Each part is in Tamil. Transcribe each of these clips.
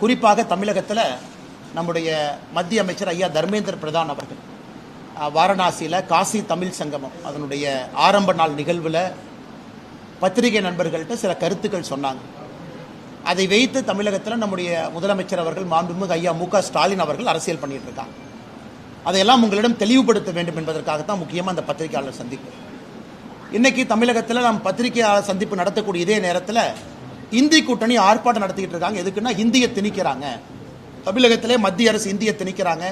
குறிப்பாக தமிழகத்தில் நம்முடைய மத்திய அமைச்சர் ஐயா தர்மேந்திர பிரதான் அவர்கள் வாரணாசியில் காசி தமிழ் சங்கமம் அதனுடைய ஆரம்ப நாள் நிகழ்வில் பத்திரிகை நண்பர்கள்ட்ட சில கருத்துக்கள் சொன்னாங்க. அதை வைத்து தமிழகத்தில் நம்முடைய முதலமைச்சர் அவர்கள் மாண்புமிகு ஐயா மு.க. ஸ்டாலின் அவர்கள் அரசியல் பண்ணிட்டு இருக்காங்க. அதையெல்லாம் உங்களிடம் தெளிவுபடுத்த வேண்டும் என்பதற்காகத்தான் முக்கியமாக அந்த பத்திரிகையாளர் சந்திப்பு. இன்னைக்கு தமிழகத்தில் நாம் பத்திரிகையாளர் சந்திப்பு நடத்தக்கூடிய இதே நேரத்தில் இந்தி கூட்டணி ஆர்ப்பாட்டம் நடத்திக்கிட்டு இருக்காங்க. எதுக்குன்னா இந்தியை திணிக்கிறாங்க, தமிழகத்திலே மத்திய அரசு இந்தியை திணிக்கிறாங்க,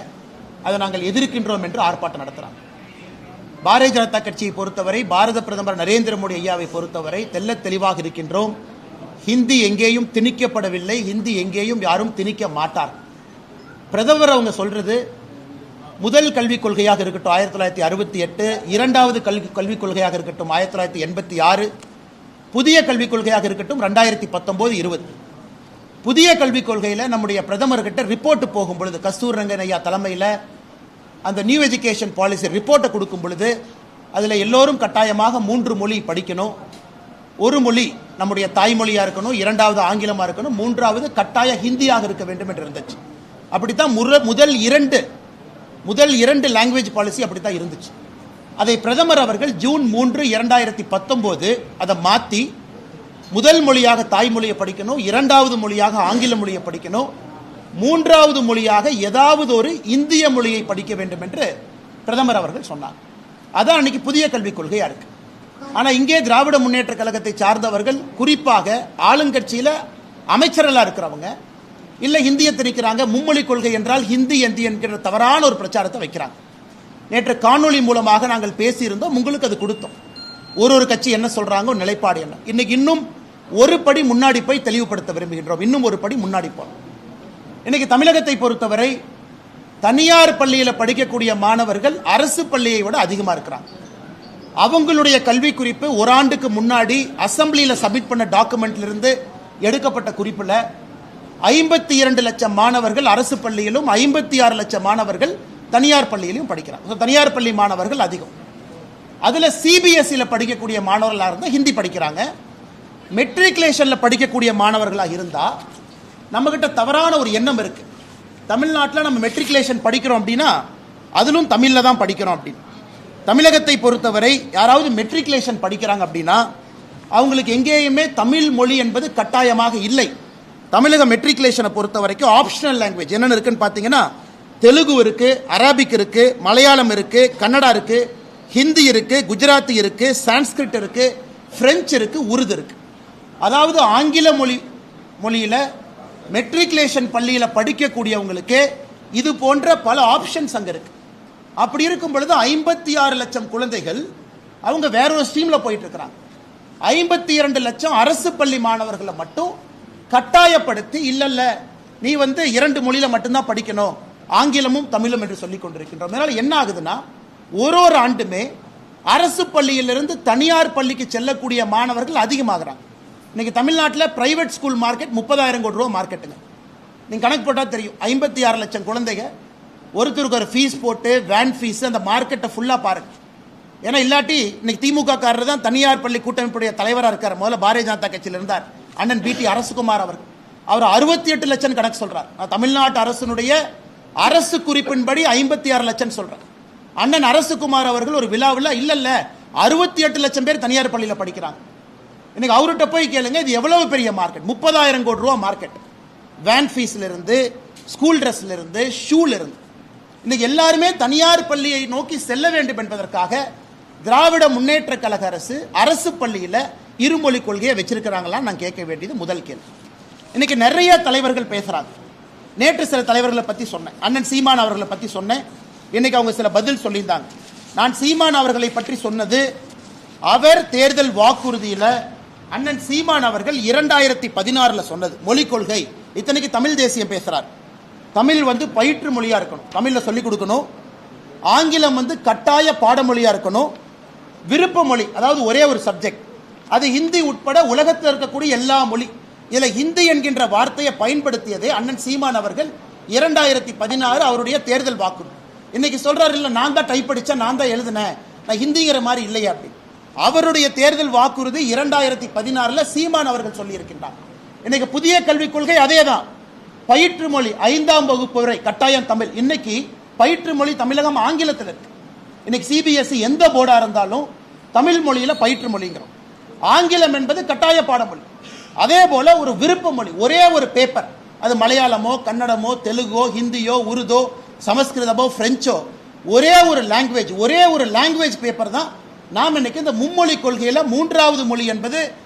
அதை நாங்கள் எதிர்க்கின்றோம் என்று ஆர்ப்பாட்டம் நடத்துகிறாங்க. பாரதிய ஜனதா கட்சியை பொறுத்தவரை, பாரத பிரதமர் நரேந்திர மோடி ஐயாவை பொறுத்தவரை தெல்ல தெளிவாக இருக்கின்றோம். ஹிந்தி எங்கேயும் திணிக்கப்படவில்லை, ஹிந்தி எங்கேயும் யாரும் திணிக்க மாட்டார். பிரதமர் அவங்க சொல்றது முதல் கல்விக் கொள்கையாக இருக்கட்டும் 1968, இரண்டாவது கல்விக் கொள்கையாக இருக்கட்டும் 1986, புதிய கல்விக் கொள்கையாக இருக்கட்டும் 2019-20. புதிய கல்விக் கொள்கையில் நம்முடைய பிரதமர்கிட்ட ரிப்போர்ட் போகும் பொழுது, கஸ்தூர் ரங்கன் ஐயா தலைமையில் அந்த நியூ எஜுகேஷன் பாலிசி ரிப்போர்ட்டை கொடுக்கும் பொழுது அதில் எல்லோரும் கட்டாயமாக 3 மொழி படிக்கணும், ஒரு மொழி நம்முடைய தாய்மொழியாக இருக்கணும், இரண்டாவது ஆங்கிலமாக இருக்கணும், மூன்றாவது கட்டாய ஹிந்தியாக இருக்க வேண்டும் என்று இருந்துச்சு. அப்படித்தான் முதல் இரண்டு லாங்குவேஜ் பாலிசி அப்படித்தான் இருந்துச்சு. அதை பிரதமர் அவர்கள் ஜூன் 3, 2019 அதை மாற்றி முதல் மொழியாக தாய்மொழியை படிக்கணும், இரண்டாவது மொழியாக ஆங்கில மொழியை படிக்கணும், மூன்றாவது மொழியாக ஏதாவது ஒரு இந்திய மொழியை படிக்க வேண்டும் என்று பிரதமர் அவர்கள் சொன்னார். அதான் அன்னைக்கு புதிய கல்விக் கொள்கையா இருக்கு. ஆனா இங்கே திராவிட முன்னேற்ற கழகத்தை சார்ந்தவர்கள், குறிப்பாக ஆளுங்கட்சியில அமைச்சர்களா இருக்கிறவங்க, இல்ல ஹிந்தியை திணிக்கிறாங்க, மும்மொழி கொள்கை என்றால் ஹிந்தி என்கிற தவறான ஒரு பிரச்சாரத்தை வைக்கிறாங்க. நேற்று காணொலி மூலமாக நாங்கள் பேசியிருந்தோம், உங்களுக்கு அது கொடுத்தோம். ஒரு கட்சி என்ன சொல்றாங்க, நிலைப்பாடு என்ன. இன்னைக்கு இன்னும் ஒரு படி முன்னாடி போய் தெளிவுபடுத்த விரும்புகின்றோம். இன்னும் ஒரு படி முன்னாடி போறோம். இன்னைக்கு தமிழகத்தை பொறுத்தவரை தனியார் பள்ளியில் படிக்கக்கூடிய மாணவர்கள் அரசு பள்ளியை விட அதிகமா இருக்கிறாங்க. அவங்களுடைய கல்வி குறிப்பு ஒரு ஆண்டுக்கு முன்னாடி அசம்பிளியில் சப்மிட் பண்ண டாக்குமெண்ட்ல இருந்து எடுக்கப்பட்ட குறிப்பில் 52 லட்சம் மாணவர்கள் அரசு பள்ளியிலும் 56 லட்சம் மாணவர்கள் தனியார் பள்ளியிலும் படிக்கிறாங்க. தனியார் பள்ளி மாணவர்கள் அதிகம். அதுல சிபிஎஸ்இல படிக்கக்கூடிய மாணவர்களாக இருந்தால் ஹிந்தி படிக்கிறாங்க. மெட்ரிகுலேஷன்ல படிக்கக்கூடிய மாணவர்களாக இருந்தா நம்ம கிட்ட தவறான ஒரு எண்ணம் இருக்கு. தமிழ்நாட்டில் நம்ம மெட்ரிகுலேஷன் படிக்கிறோம் அப்படின்னா அதிலும் தமிழ்ல தான் படிக்கிறோம் அப்படின்னு. தமிழகத்தை பொறுத்தவரை யாராவது மெட்ரிகுலேஷன் படிக்கிறாங்க அப்படின்னா அவங்களுக்கு எங்கேயுமே தமிழ் மொழி என்பது கட்டாயமாக இல்லை. தமிழக மெட்ரிகுலேஷனை பொறுத்த வரைக்கும் ஆப்ஷனல் லாங்குவேஜ் என்னென்ன இருக்குன்னு பார்த்தீங்கன்னா தெலுங்கு இருக்கு, அரபிக் இருக்கு, மலையாளம் இருக்கு, கன்னடா இருக்கு, ஹிந்தி இருக்கு, குஜராத்தி இருக்கு, சான்ஸ்கிரிட் இருக்கு, பிரெஞ்சு இருக்கு, உருது இருக்கு. அதாவது ஆங்கில மொழியில மெட்ரிகுலேஷன் பள்ளியில் படிக்கக்கூடியவங்களுக்கு இது போன்ற பல ஆப்ஷன்ஸ் அங்க இருக்கு. அப்படி இருக்கும் பொழுது 56 லட்சம் குழந்தைகள் அவங்க வேற ஒரு ஸ்ட்ரீம்ல போயிட்டு இருக்கிறாங்க. 52 லட்சம் அரசு பள்ளி மாணவர்களை மட்டும் கட்டாயப்படுத்தி இல்ல நீ 2 மொழியில மட்டும்தான் படிக்கணும், ஆங்கிலமும் தமிழும் என்று சொல்லிக் கொண்டிருக்கின்றோம். அதனால என்ன ஆகுதுன்னா ஒரு ஆண்டுமே அரசு பள்ளியிலிருந்து தனியார் பள்ளிக்கு செல்லக்கூடிய மாணவர்கள் அதிகமாகிறாங்க. இன்னைக்கு தமிழ்நாட்டில் பிரைவேட் ஸ்கூல் மார்க்கெட் 30,000 கோடி ரூபா மார்க்கெட்டுங்க. நீங்க கணக்கு போட்டா தெரியும். 56 லட்சம் குழந்தைங்க, ஒருத்தருக்கு ஒரு ஃபீஸ் போட்டு வேன் ஃபீஸ் அந்த மார்க்கெட்டை ஃபுல்லா பாருங்க. ஏன்னா இல்லாட்டி இன்னைக்கு திமுக காரர் தான் தனியார் பள்ளி கூட்டமைப்புடைய தலைவராக இருக்கார். முதல்ல பாரதிய ஜனதா கட்சியில் இருந்தார் அண்ணன் பி.டி. அரசகுமார் அவர்கள். அவர் 68 லட்சம் கணக்கு சொல்றார். தமிழ்நாட்டு அரசினுடைய அரசு குறிப்பின்படி 56 லட்சம் சொல்றார். அண்ணன் அரசகுமார் அவர்கள் ஒரு விழாவில் இல்ல 68 லட்சம் பேர் தனியார் பள்ளியில் படிக்கிறாங்க. இன்னைக்கு அவர்கிட்ட போய் கேளுங்க, இது எவ்வளவு பெரிய மார்க்கெட். 30,000 கோடி ரூபா மார்க்கெட். வேன் ஃபீஸ்ல இருந்து, ஸ்கூல் ட்ரெஸ்ல இருந்து, ஷூல இருந்து இன்னைக்கு எல்லாருமே தனியார் பள்ளியை நோக்கி செல்ல வேண்டும் என்பதற்காக திராவிட முன்னேற்ற கழக அரசு பள்ளியில இருமொழி கொள்கையை வச்சிருக்கிறாங்களா நான் கேட்க வேண்டியது முதல் கேள்வி. இன்னைக்கு நிறைய தலைவர்கள் பேசுறாங்க. நேற்று சில தலைவர்களை பத்தி சொன்னேன், அண்ணன் சீமான் அவர்களை பத்தி சொன்னேன். இன்னைக்கு அவங்க சில பதில் சொல்லியிருந்தாங்க. நான் சீமான் அவர்களை பற்றி சொன்னது, அவர் தேர்தல் வாக்குறுதியில் அண்ணன் சீமான் அவர்கள் 2016 சொன்னது மொழிக் கொள்கை. இத்தனைக்கு தமிழ் தேசியம் பேசுறார். தமிழ் பயிற்று மொழியா இருக்கணும், தமிழ்ல சொல்லிக் கொடுக்கணும். ஆங்கிலம் கட்டாய பாடமொழியா இருக்கணும். விருப்ப மொழி, அதாவது ஒரே ஒரு சப்ஜெக்ட், அது ஹிந்தி உட்பட உலகத்தில் இருக்கக்கூடிய எல்லா மொழி. இதுல ஹிந்தி என்கின்ற வார்த்தையை பயன்படுத்தியதே அண்ணன் சீமான் அவர்கள் 2016 அவருடைய தேர்தல் வாக்குறுதி. இன்னைக்கு சொல்றாரு, இல்ல நான் தான் டைப் அடிச்சேன், நான் தான் எழுதினேன், நான் ஹிந்திங்கிற மாதிரி இல்லையா அப்படி. அவருடைய தேர்தல் வாக்குறுதி 2016 சீமான் அவர்கள் சொல்லி இருக்கின்றார். இன்னைக்கு புதிய கல்விக் கொள்கை அதேதான். பயிற்று மொழி 5ஆம் வகுப்பு வரை கட்டாயம் தமிழ். இன்னைக்கு பயிற்று மொழி தமிழகம் ஆங்கிலத்தில் இருக்கு. இன்னைக்கு சிபிஎஸ்இ எந்த போர்டா இருந்தாலும் தமிழ் மொழியில பயிற்று மொழிங்கிறோம். ஆங்கிலம் என்பது கட்டாய பாடமொழி. அதே போல ஒரு விருப்ப மொழி, ஒரே ஒரு பேப்பர், அது மலையாளமோ கன்னடமோ தெலுங்கோ ஹிந்தியோ உருதோ சமஸ்கிருதமோ பிரெஞ்சோ, ஒரே ஒரு லாங்குவேஜ் பேப்பர் தான் நாம் இன்னைக்கு இந்த மும்மொழி கொள்கையில 3வது மொழி என்பது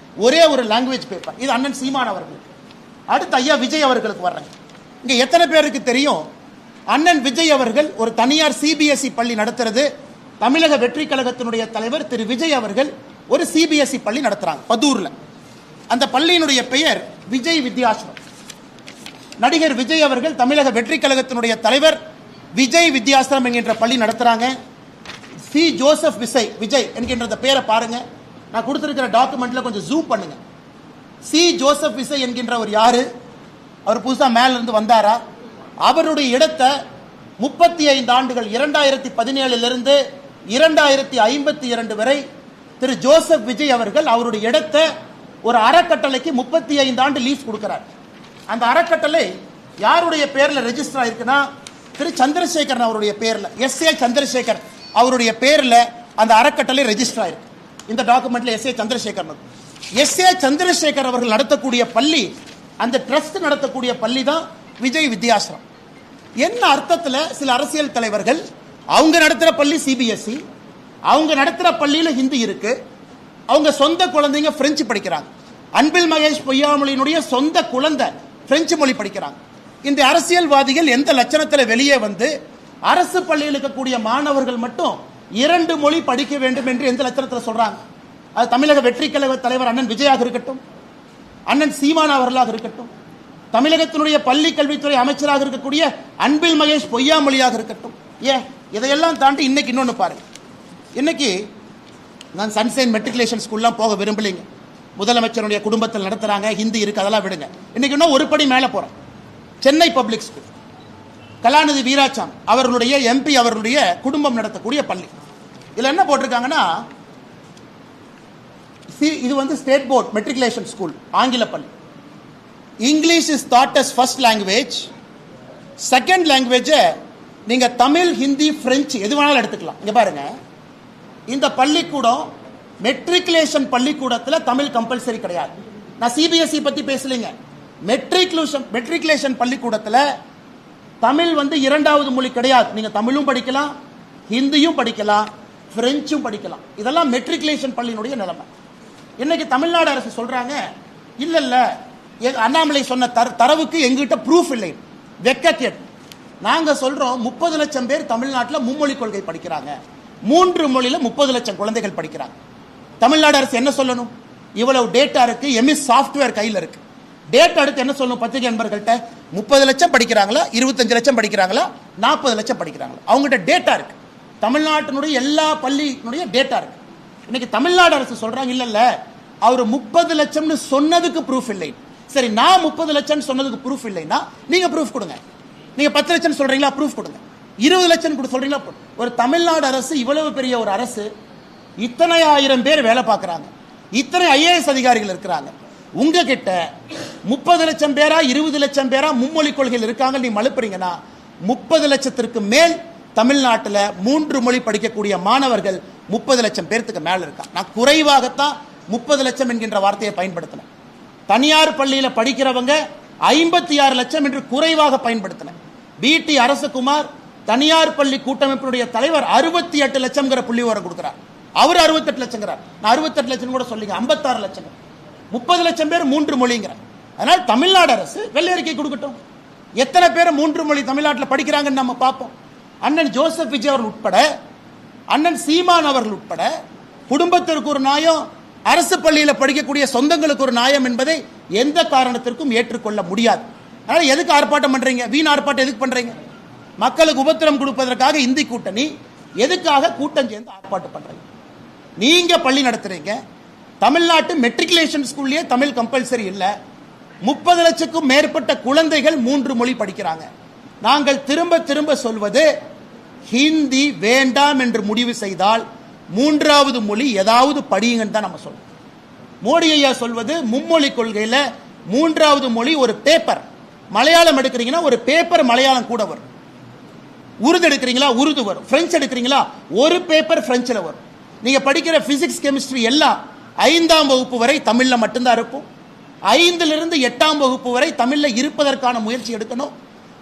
ஒரே ஒரு லாங்குவேஜ் பேப்பர். இது அண்ணன் சீமான் அவர்களுக்கு. அடுத்து ஐயா விஜய் அவர்களுக்கு வர்றாங்க. இங்க எத்தனை பேருக்கு தெரியும், அண்ணன் விஜய் அவர்கள் ஒரு தனியார் சிபிஎஸ்இ பள்ளி நடத்துறது. தமிழக வெற்றி கழகத்தினுடைய தலைவர் திரு விஜய் அவர்கள் ஒரு சிபிஎஸ்இ பள்ளி நடத்துறாங்க பதூர்ல. அந்த பள்ளியினுடைய பெயர் விஜய் வித்யாசிரம். நடிகர் விஜய் அவர்கள் தமிழக வெற்றி கழகத்தினுடைய தலைவர் விஜய் வித்யாசிரம் என்கின்ற பள்ளி நடத்துறாங்க. சி ஜோசப் விஜய் என்கின்ற பெயரை பாருங்க. நான் கொடுத்திருக்கிற டாக்குமெண்ட்ல கொஞ்சம் ஜூம் பண்ணுங்க. சி ஜோசப் விஜய் என்கின்றவர் யாரு? அவர் புதுசா மேல இருந்து வந்தாரா? அவருடைய இடத்தை 35 ஆண்டுகள் 2017 இருந்து 2052 வரை திரு ஜோசப் விஜய் அவர்கள் அவருடைய இடத்தை ஒரு அறக்கட்டளைக்கு 35 ஆண்டு லீஸ் கொடுக்கிறார். அந்த அறக்கட்டளை யாருடைய பேர்ல ரெஜிஸ்டர் ஆயிருக்குன்னா திரு சந்திரசேகரன் அவருடைய பேர்ல, எஸ்.ஏ. சந்திரசேகர் அவருடைய பேர்ல அந்த அறக்கட்டளை ரெஜிஸ்டர் ஆயிருக்கு. இந்த டாக்குமெண்ட்ல எஸ்.ஏ. சந்திரசேகர் அவர்கள் நடத்தக்கூடிய பள்ளி, அந்த ட்ரஸ்ட் நடத்தக்கூடிய பள்ளி தான் விஜய் வித்யாசிரம். என்ன அர்த்தத்தில் சில அரசியல் தலைவர்கள் அவங்க நடத்துற பள்ளி சிபிஎஸ்இ, அவங்க நடத்துற பள்ளியில ஹிந்தி இருக்கு, அவங்க சொந்த குழந்தைங்க பிரெஞ்சு படிக்கிறாங்க. அன்பில் மகேஷ் பொய்யாமொழியினுடைய சொந்த குழந்தை பிரெஞ்சு மொழி படிக்கிறாங்க. இந்த அரசியல்வாதிகள் எந்த லட்சணத்தில் வெளியே வந்து அரசு பள்ளியில் இருக்கக்கூடிய மாணவர்கள் மட்டும் 2 மொழி படிக்க வேண்டும் என்று எந்த லட்சணத்தில் சொல்றாங்க? அது தமிழக வெற்றி கழக தலைவர் அண்ணன் விஜயாக இருக்கட்டும், அண்ணன் சீமான் அவர்களாக இருக்கட்டும், தமிழகத்தினுடைய பள்ளி கல்வித்துறை அமைச்சராக இருக்கக்கூடிய அன்பில் மகேஷ் பொய்யாமொழியாக இருக்கட்டும். ஏன் இதையெல்லாம் தாண்டி இன்னைக்கு இன்னொன்று பாருங்க. இன்னைக்கு நான் சன்சைன் மெட்ரிகுலேஷன் ஸ்கூல்லாம் போக விரும்பலைங்க. முதலமைச்சருடைய குடும்பத்தில் நடத்துறாங்க, ஹிந்தி இருக்கு, அதெல்லாம் விடுங்க. இன்னைக்கு இன்னும் ஒரு படி மேலே போறோம். சென்னை பப்ளிக் ஸ்கூல், கலாநிதி வீராசாமி அவர்களுடைய எம்பி அவர்களுடைய குடும்பம் நடத்தக்கூடிய பள்ளி. இதுல என்ன போட்டிருக்காங்கன்னா, இது வந்து ஸ்டேட் போர்ட் மெட்ரிகுலேஷன் ஸ்கூல், ஆங்கில பள்ளி. English is taught as first language, second language நீங்க தமிழ் ஹிந்தி பிரெஞ்சு எது வேணாலும் எடுத்துக்கலாம். இங்க பாருங்க, இந்த பள்ளிக்கூடம் மெட்ரிகுலேஷன் பள்ளிக்கூடத்தில் தமிழ் கம்பல்சரி கிடையாது. நான் சிபிஎஸ்இ பத்தி பேசலைங்க. மெட்ரிகுலேஷன் பள்ளிக்கூடத்தில் தமிழ் வந்து 2வது மொழி கிடையாது. நீங்க தமிழும் படிக்கலாம், ஹிந்தியும் படிக்கலாம், பிரெஞ்சும் படிக்கலாம். இதெல்லாம் மெட்ரிகுலேஷன் பள்ளியினுடைய நிலைமை. இன்னைக்கு தமிழ்நாடு அரசு சொல்றாங்க, இல்ல இல்ல அண்ணாமலை சொன்ன தரவுக்கு எங்கிட்ட ப்ரூஃப் இல்லை, வெக்கக்கேட். நாங்க சொல்றோம் 30 லட்சம் பேர் தமிழ்நாட்டில் மும்மொழி கொள்கை படிக்கிறாங்க, 3 மொழியில 30 லட்சம் குழந்தைகள் படிக்கிறாங்க. தமிழ்நாடு அரசு என்ன சொல்லணும்? இவ்வளவு டேட்டா இருக்கு, எம்எஸ் சாஃப்ட்வேர் கையில் இருக்கு. டேட்டா எடுத்து என்ன சொல்லணும்? பத்திரிகை நண்பர்கள்ட்ட 30 லட்சம் படிக்கிறாங்களா, 25 லட்சம் படிக்கிறாங்களா, 40 லட்சம் படிக்கிறாங்களா? அவங்ககிட்ட டேட்டா இருக்கு. தமிழ்நாட்டினுடைய எல்லா பள்ளியினுடைய டேட்டா இருக்கு. இன்னைக்கு தமிழ்நாடு அரசு சொல்றாங்க, இல்ல இல்ல அவர் 30 லட்சம்னு சொன்னதுக்கு ப்ரூஃப் இல்லை. சரி, நான் 30 லட்சம் சொன்னதுக்கு ப்ரூஃப் இல்லைன்னா நீங்க ப்ரூஃப் கொடுங்க. நீங்க 10 லட்சம் சொல்றீங்களா, ப்ரூஃப் கொடுங்க. 20 லட்சம் சொல்றீங்களா? ஒரு தமிழ்நாடு அரசு, இவ்வளவு பெரிய ஒரு அரசு, இத்தனை ஆயிரம் பேர் வேலை பார்க்கறாங்க, இத்தனை ஐஏஎஸ் அதிகாரிகள் இருக்கிறாங்க. உங்ககிட்ட 30 லட்சம் பேரா 20 லட்சம் பேரா மும்மொழி கொள்கையில் இருக்காங்க, நீ மழுப்புறீங்கன்னா 30 லட்சத்திற்கு மேல் தமிழ்நாட்டில் 3 மொழி படிக்கக்கூடிய மாணவர்கள் 30 லட்சம் பேருக்கு மேல இருக்காங்க. நான் குறைவாகத்தான் 30 லட்சம் என்கின்ற வார்த்தையை பயன்படுத்தினேன். தனியார் பள்ளியில் படிக்கிறவங்க 56 லட்சம் என்று குறைவாக பயன்படுத்தினேன். பிடி அரசகுமார் தனியார் பள்ளி கூட்டமைப்பினுடைய தலைவர் 68 லட்சம் புள்ளி விவரம் கொடுக்கிறார். அவர் 68 லட்சம், நான் 68 லட்சம் கூட சொல்லிங்க, 56 லட்சம். 30 லட்சம் பேர் 3 மொழிங்கிற. அதனால் தமிழ்நாடு அரசு வெள்ளை அறிக்கை கொடுக்கட்டும், எத்தனை பேர் 3 மொழி தமிழ்நாட்டில் படிக்கிறாங்கன்னு நம்ம பார்ப்போம். அண்ணன் ஜோசப் விஜய் அவர்கள் உட்பட, அண்ணன் சீமான் அவர்கள் உட்பட, குடும்பத்திற்கு ஒரு நியாயம், அரசு பள்ளியில் படிக்கக்கூடிய சொந்தங்களுக்கு ஒரு நியாயம் என்பதை எந்த காரணத்திற்கும் ஏற்றுக்கொள்ள முடியாது. அதனால எதுக்கு ஆர்ப்பாட்டம் பண்றீங்க? வீண் ஆர்ப்பாட்டம் எதுக்கு பண்றீங்க? மக்களுக்கு உபத்திரம் கொடுப்பதற்காக இந்தி கூட்டணி, எதுக்காக கூட்டம் சேர்ந்து ஆர்ப்பாட்டம் பண்றீங்க? நீங்க பள்ளி நடத்துறீங்க, தமிழ்நாட்டு மெட்ரிகுலேஷன் ஸ்கூல்லயே தமிழ் கம்பல்சரி இல்ல, 30 லட்சத்துக்கும் மேற்பட்ட குழந்தைகள் 3 மொழி படிக்கிறாங்க. நாங்கள் திரும்ப திரும்ப சொல்வது, ஹிந்தி வேண்டாம் என்று முடிவு செய்தால் 3வது மொழி ஏதாவது படியுங்கன்னு தான் நம்ம சொல்றோம். மோடி ஐயா சொல்வது, மும்மொழி கொள்கையில 3வது மொழி ஒரு பேப்பர், மலையாளம் எடுக்கிறீங்கன்னா ஒரு பேப்பர் மலையாளம் கூட வரும். உருது எடுக்கிறீங்களா உருது வரும். பிரெஞ்சு எடுக்கிறீங்களா ஒரு பேப்பர் பிரெஞ்சில் வரும். நீங்க படிக்கிற பிசிக்ஸ் கெமிஸ்ட்ரி எல்லாம் 5ஆம் வகுப்பு வரை தமிழ்ல மட்டும்தான் இருக்கும். 5லிருந்து 8ஆம் வகுப்பு வரை தமிழ்ல இருப்பதற்கான முயற்சி எடுக்கணும்.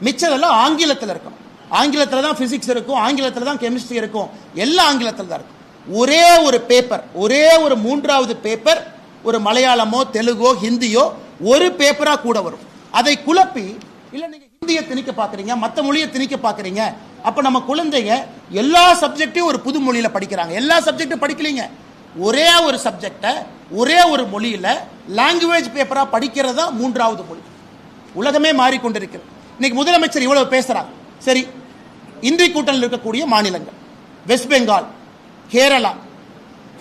மிச்சதெல்லாம் ஆங்கிலத்தில் இருக்கணும். ஆங்கிலத்தில் தான் பிசிக்ஸ் இருக்கும், ஆங்கிலத்தில் தான் கெமிஸ்ட்ரி இருக்கும், எல்லாம் ஆங்கிலத்தில் தான் இருக்கும். ஒரே ஒரு பேப்பர், ஒரே ஒரு 3வது பேப்பர் ஒரு மலையாளமோ தெலுங்கோ ஹிந்தியோ ஒரு பேப்பரா கூட வரும். அதை குழப்பி இல்ல நீங்க ஹிந்தியை திணிக்க பாக்குறீங்க, மற்ற மொழியை திணிக்க பாக்குறீங்க. அப்ப நம்ம குழந்தைங்க எல்லா சப்ஜெக்டையும் ஒரு புது மொழியில படிக்கிறாங்க. எல்லா சப்ஜெக்டும் படிக்கலீங்க, ஒரே ஒரு சப்ஜெக்டை ஒரே ஒரு மொழியில லாங்குவேஜ் பேப்பரா படிக்கிறதா 3வது மொழி. உலகமே மாறிக்கொண்டிருக்கிறது. இன்னைக்கு முதலமைச்சர் இவ்வளவு பேசுறாங்க. சரி, இந்திய கூட்டணியில் இருக்கக்கூடிய மாநிலங்கள் வெஸ்ட் பெங்கால், கேரளா,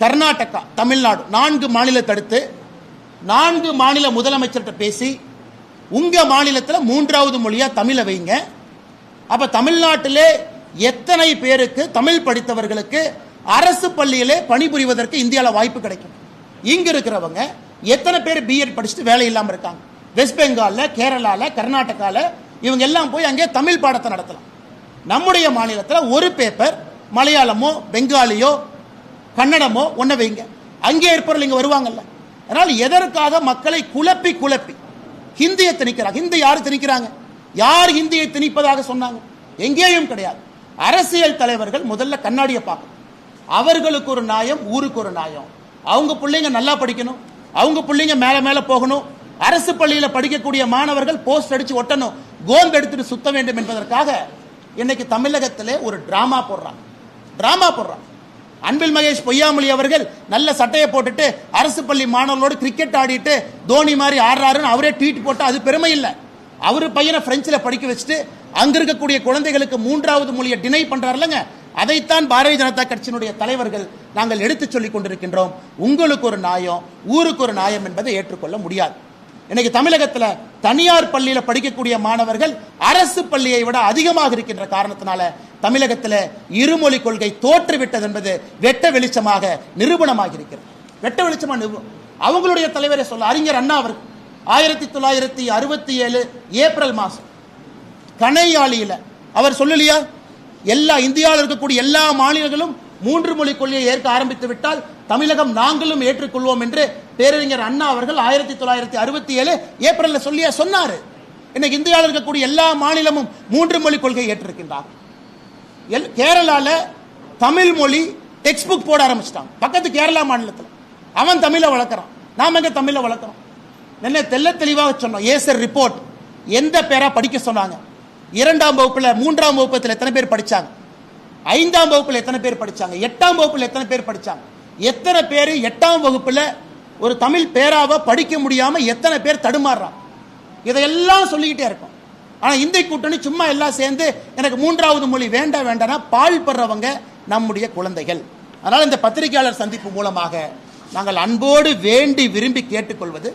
கர்நாடகா, தமிழ்நாடு 4 மாநிலத்தை அடுத்து 4 மாநில முதலமைச்சர்கிட்ட பேசி உங்க மாநிலத்தில் 3வது மொழியா தமிழை வைங்க. அப்ப தமிழ்நாட்டிலே எத்தனை பேருக்கு தமிழ் படித்தவர்களுக்கு அரசு பள்ளியிலே பணிபுரிவதற்கு இந்தியாவில் வாய்ப்பு கிடைக்கும்? இங்க இருக்கிறவங்க எத்தனை பேர் பிஎட் படிச்சுட்டு வேலை இல்லாம இருக்காங்க? வெஸ்ட் பெங்கால்ல, கேரளால, கர்நாடகால இவங்க எல்லாம் போய் அங்கே தமிழ் பாடத்தை நடத்தலாம். நம்முடைய மாநிலத்தில் ஒரு பேப்பர் மலையாளமோ பெங்காலியோ கன்னடமோ ஒன்ன வைங்க, அங்கே இருப்பவர்கள் இங்க வருவாங்கல்ல. அதனால் எதற்காக மக்களை குழப்பி குழப்பி ஹிந்தியை திணிக்கிறாங்க? ஹிந்தி யாரு திணிக்கிறாங்க? யார் ஹிந்தியை திணிப்பதாக சொன்னாங்க? எங்கேயும் கிடையாது. அரசியல் தலைவர்கள் முதல்ல கண்ணாடியை பார்க்கணும். அவர்களுக்கு ஒரு நியாயம், ஊருக்கு ஒரு நியாயம். அவங்க பிள்ளைங்க நல்லா படிக்கணும், அவங்க பிள்ளைங்க மேல மேல போகணும். அரசு பள்ளியில் படிக்கக்கூடிய மாணவர்கள் போஸ்ட் அடிச்சு ஒட்டணும், கோந்து எடுத்துட்டு சுத்த வேண்டும் என்பதற்காக இன்னைக்கு தமிழகத்திலே ஒரு டிராமா போடுறாங்க. அன்பில் மகேஷ் பொய்யாமொழி அவர்கள் நல்ல சட்டையை போட்டுட்டு அரசு பள்ளி மாணவர்களோடு கிரிக்கெட் ஆடிட்டு தோனி மாதிரி ஆடுறாருன்னு அவரே ட்வீட் போட்டு அது பெருமை இல்லை. அவரு பையனை பிரெஞ்சில் படிக்க வச்சுட்டு அங்க இருக்கக்கூடிய குழந்தைகளுக்கு 3வது மொழியை டினை பண்றாருலங்க. அதைத்தான் பாரதிய ஜனதா கட்சியினுடைய தலைவர்கள் நாங்கள் எடுத்து சொல்லிக் கொண்டிருக்கின்றோம். உங்களுக்கு ஒரு நியாயம், ஊருக்கு ஒரு நியாயம் என்பதை ஏற்றுக்கொள்ள முடியாது. இன்னைக்கு தமிழகத்தில் தனியார் பள்ளியில் படிக்கக்கூடிய மாணவர்கள் அரசு பள்ளியை விட அதிகமாக இருக்கின்ற காரணத்தினால தமிழகத்தில் இருமொழி கொள்கை தோற்றுவிட்டது என்பது வெட்ட வெளிச்சமாக நிரூபணமாக இருக்கிறது. வெட்ட வெளிச்சமாக அவங்களுடைய தலைவரை சொல்ல அறிஞர் அண்ணா அவர்கள் 1967 ஏப்ரல் மாதம் கணையாளியில் அவர் சொல்லலையா, எல்லா இந்தியாவில் இருக்கக்கூடிய எல்லா மாநிலங்களும் 3 மொழி கொள்கையை ஏற்க ஆரம்பித்து விட்டால் தமிழகம் நாங்களும் ஏற்றுக்கொள்வோம் என்று பேரறிஞர் அண்ணா அவர்கள் 1967 ஏப்ரல்ல சொல்லியா சொன்னாரு. இன்னைக்கு இந்தியாவில் இருக்கக்கூடிய எல்லா மாநிலமும் 3 மொழி கொள்கையை ஏற்றிருக்கின்றார். கேரளால தமிழ் மொழி டெக்ஸ்ட் புக் போட ஆரம்பிச்சிட்டாங்க. பக்கத்து கேரளா மாநிலத்தில் அவன் தமிழை வளர்க்குறான், நாம எங்க தமிழை வளர்க்குறோம்? என்ன தெல்ல தெளிவாக சொன்னோம். ஏசர் ரிப்போர்ட் எந்த பேரா படிக்க சொன்னாங்க? 2ஆம் வகுப்புல 3ஆம் வகுப்பத்தில் எத்தனை பேர் படிச்சாங்க? 5ஆம் வகுப்புல எத்தனை பேர் படிச்சாங்க? 8ஆம் வகுப்புல எத்தனை பேர் படிச்சாங்க? எத்தனை பேர் 8ஆம் வகுப்புல ஒரு தமிழ் பேராவை படிக்க முடியாம எத்தனை பேர் தடுமாறுறாங்க? இதையெல்லாம் சொல்லிக்கிட்டே இருக்கும். ஆனா இந்திய கூட்டணி சும்மா எல்லாம் சேர்ந்து எனக்கு 3வது மொழி வேண்டாம்னா பால் படுறவங்க நம்முடைய குழந்தைகள். அதனால இந்த பத்திரிகையாளர் சந்திப்பு மூலமாக நாங்கள் அன்போடு வேண்டி விரும்பி கேட்டுக்கொள்வது,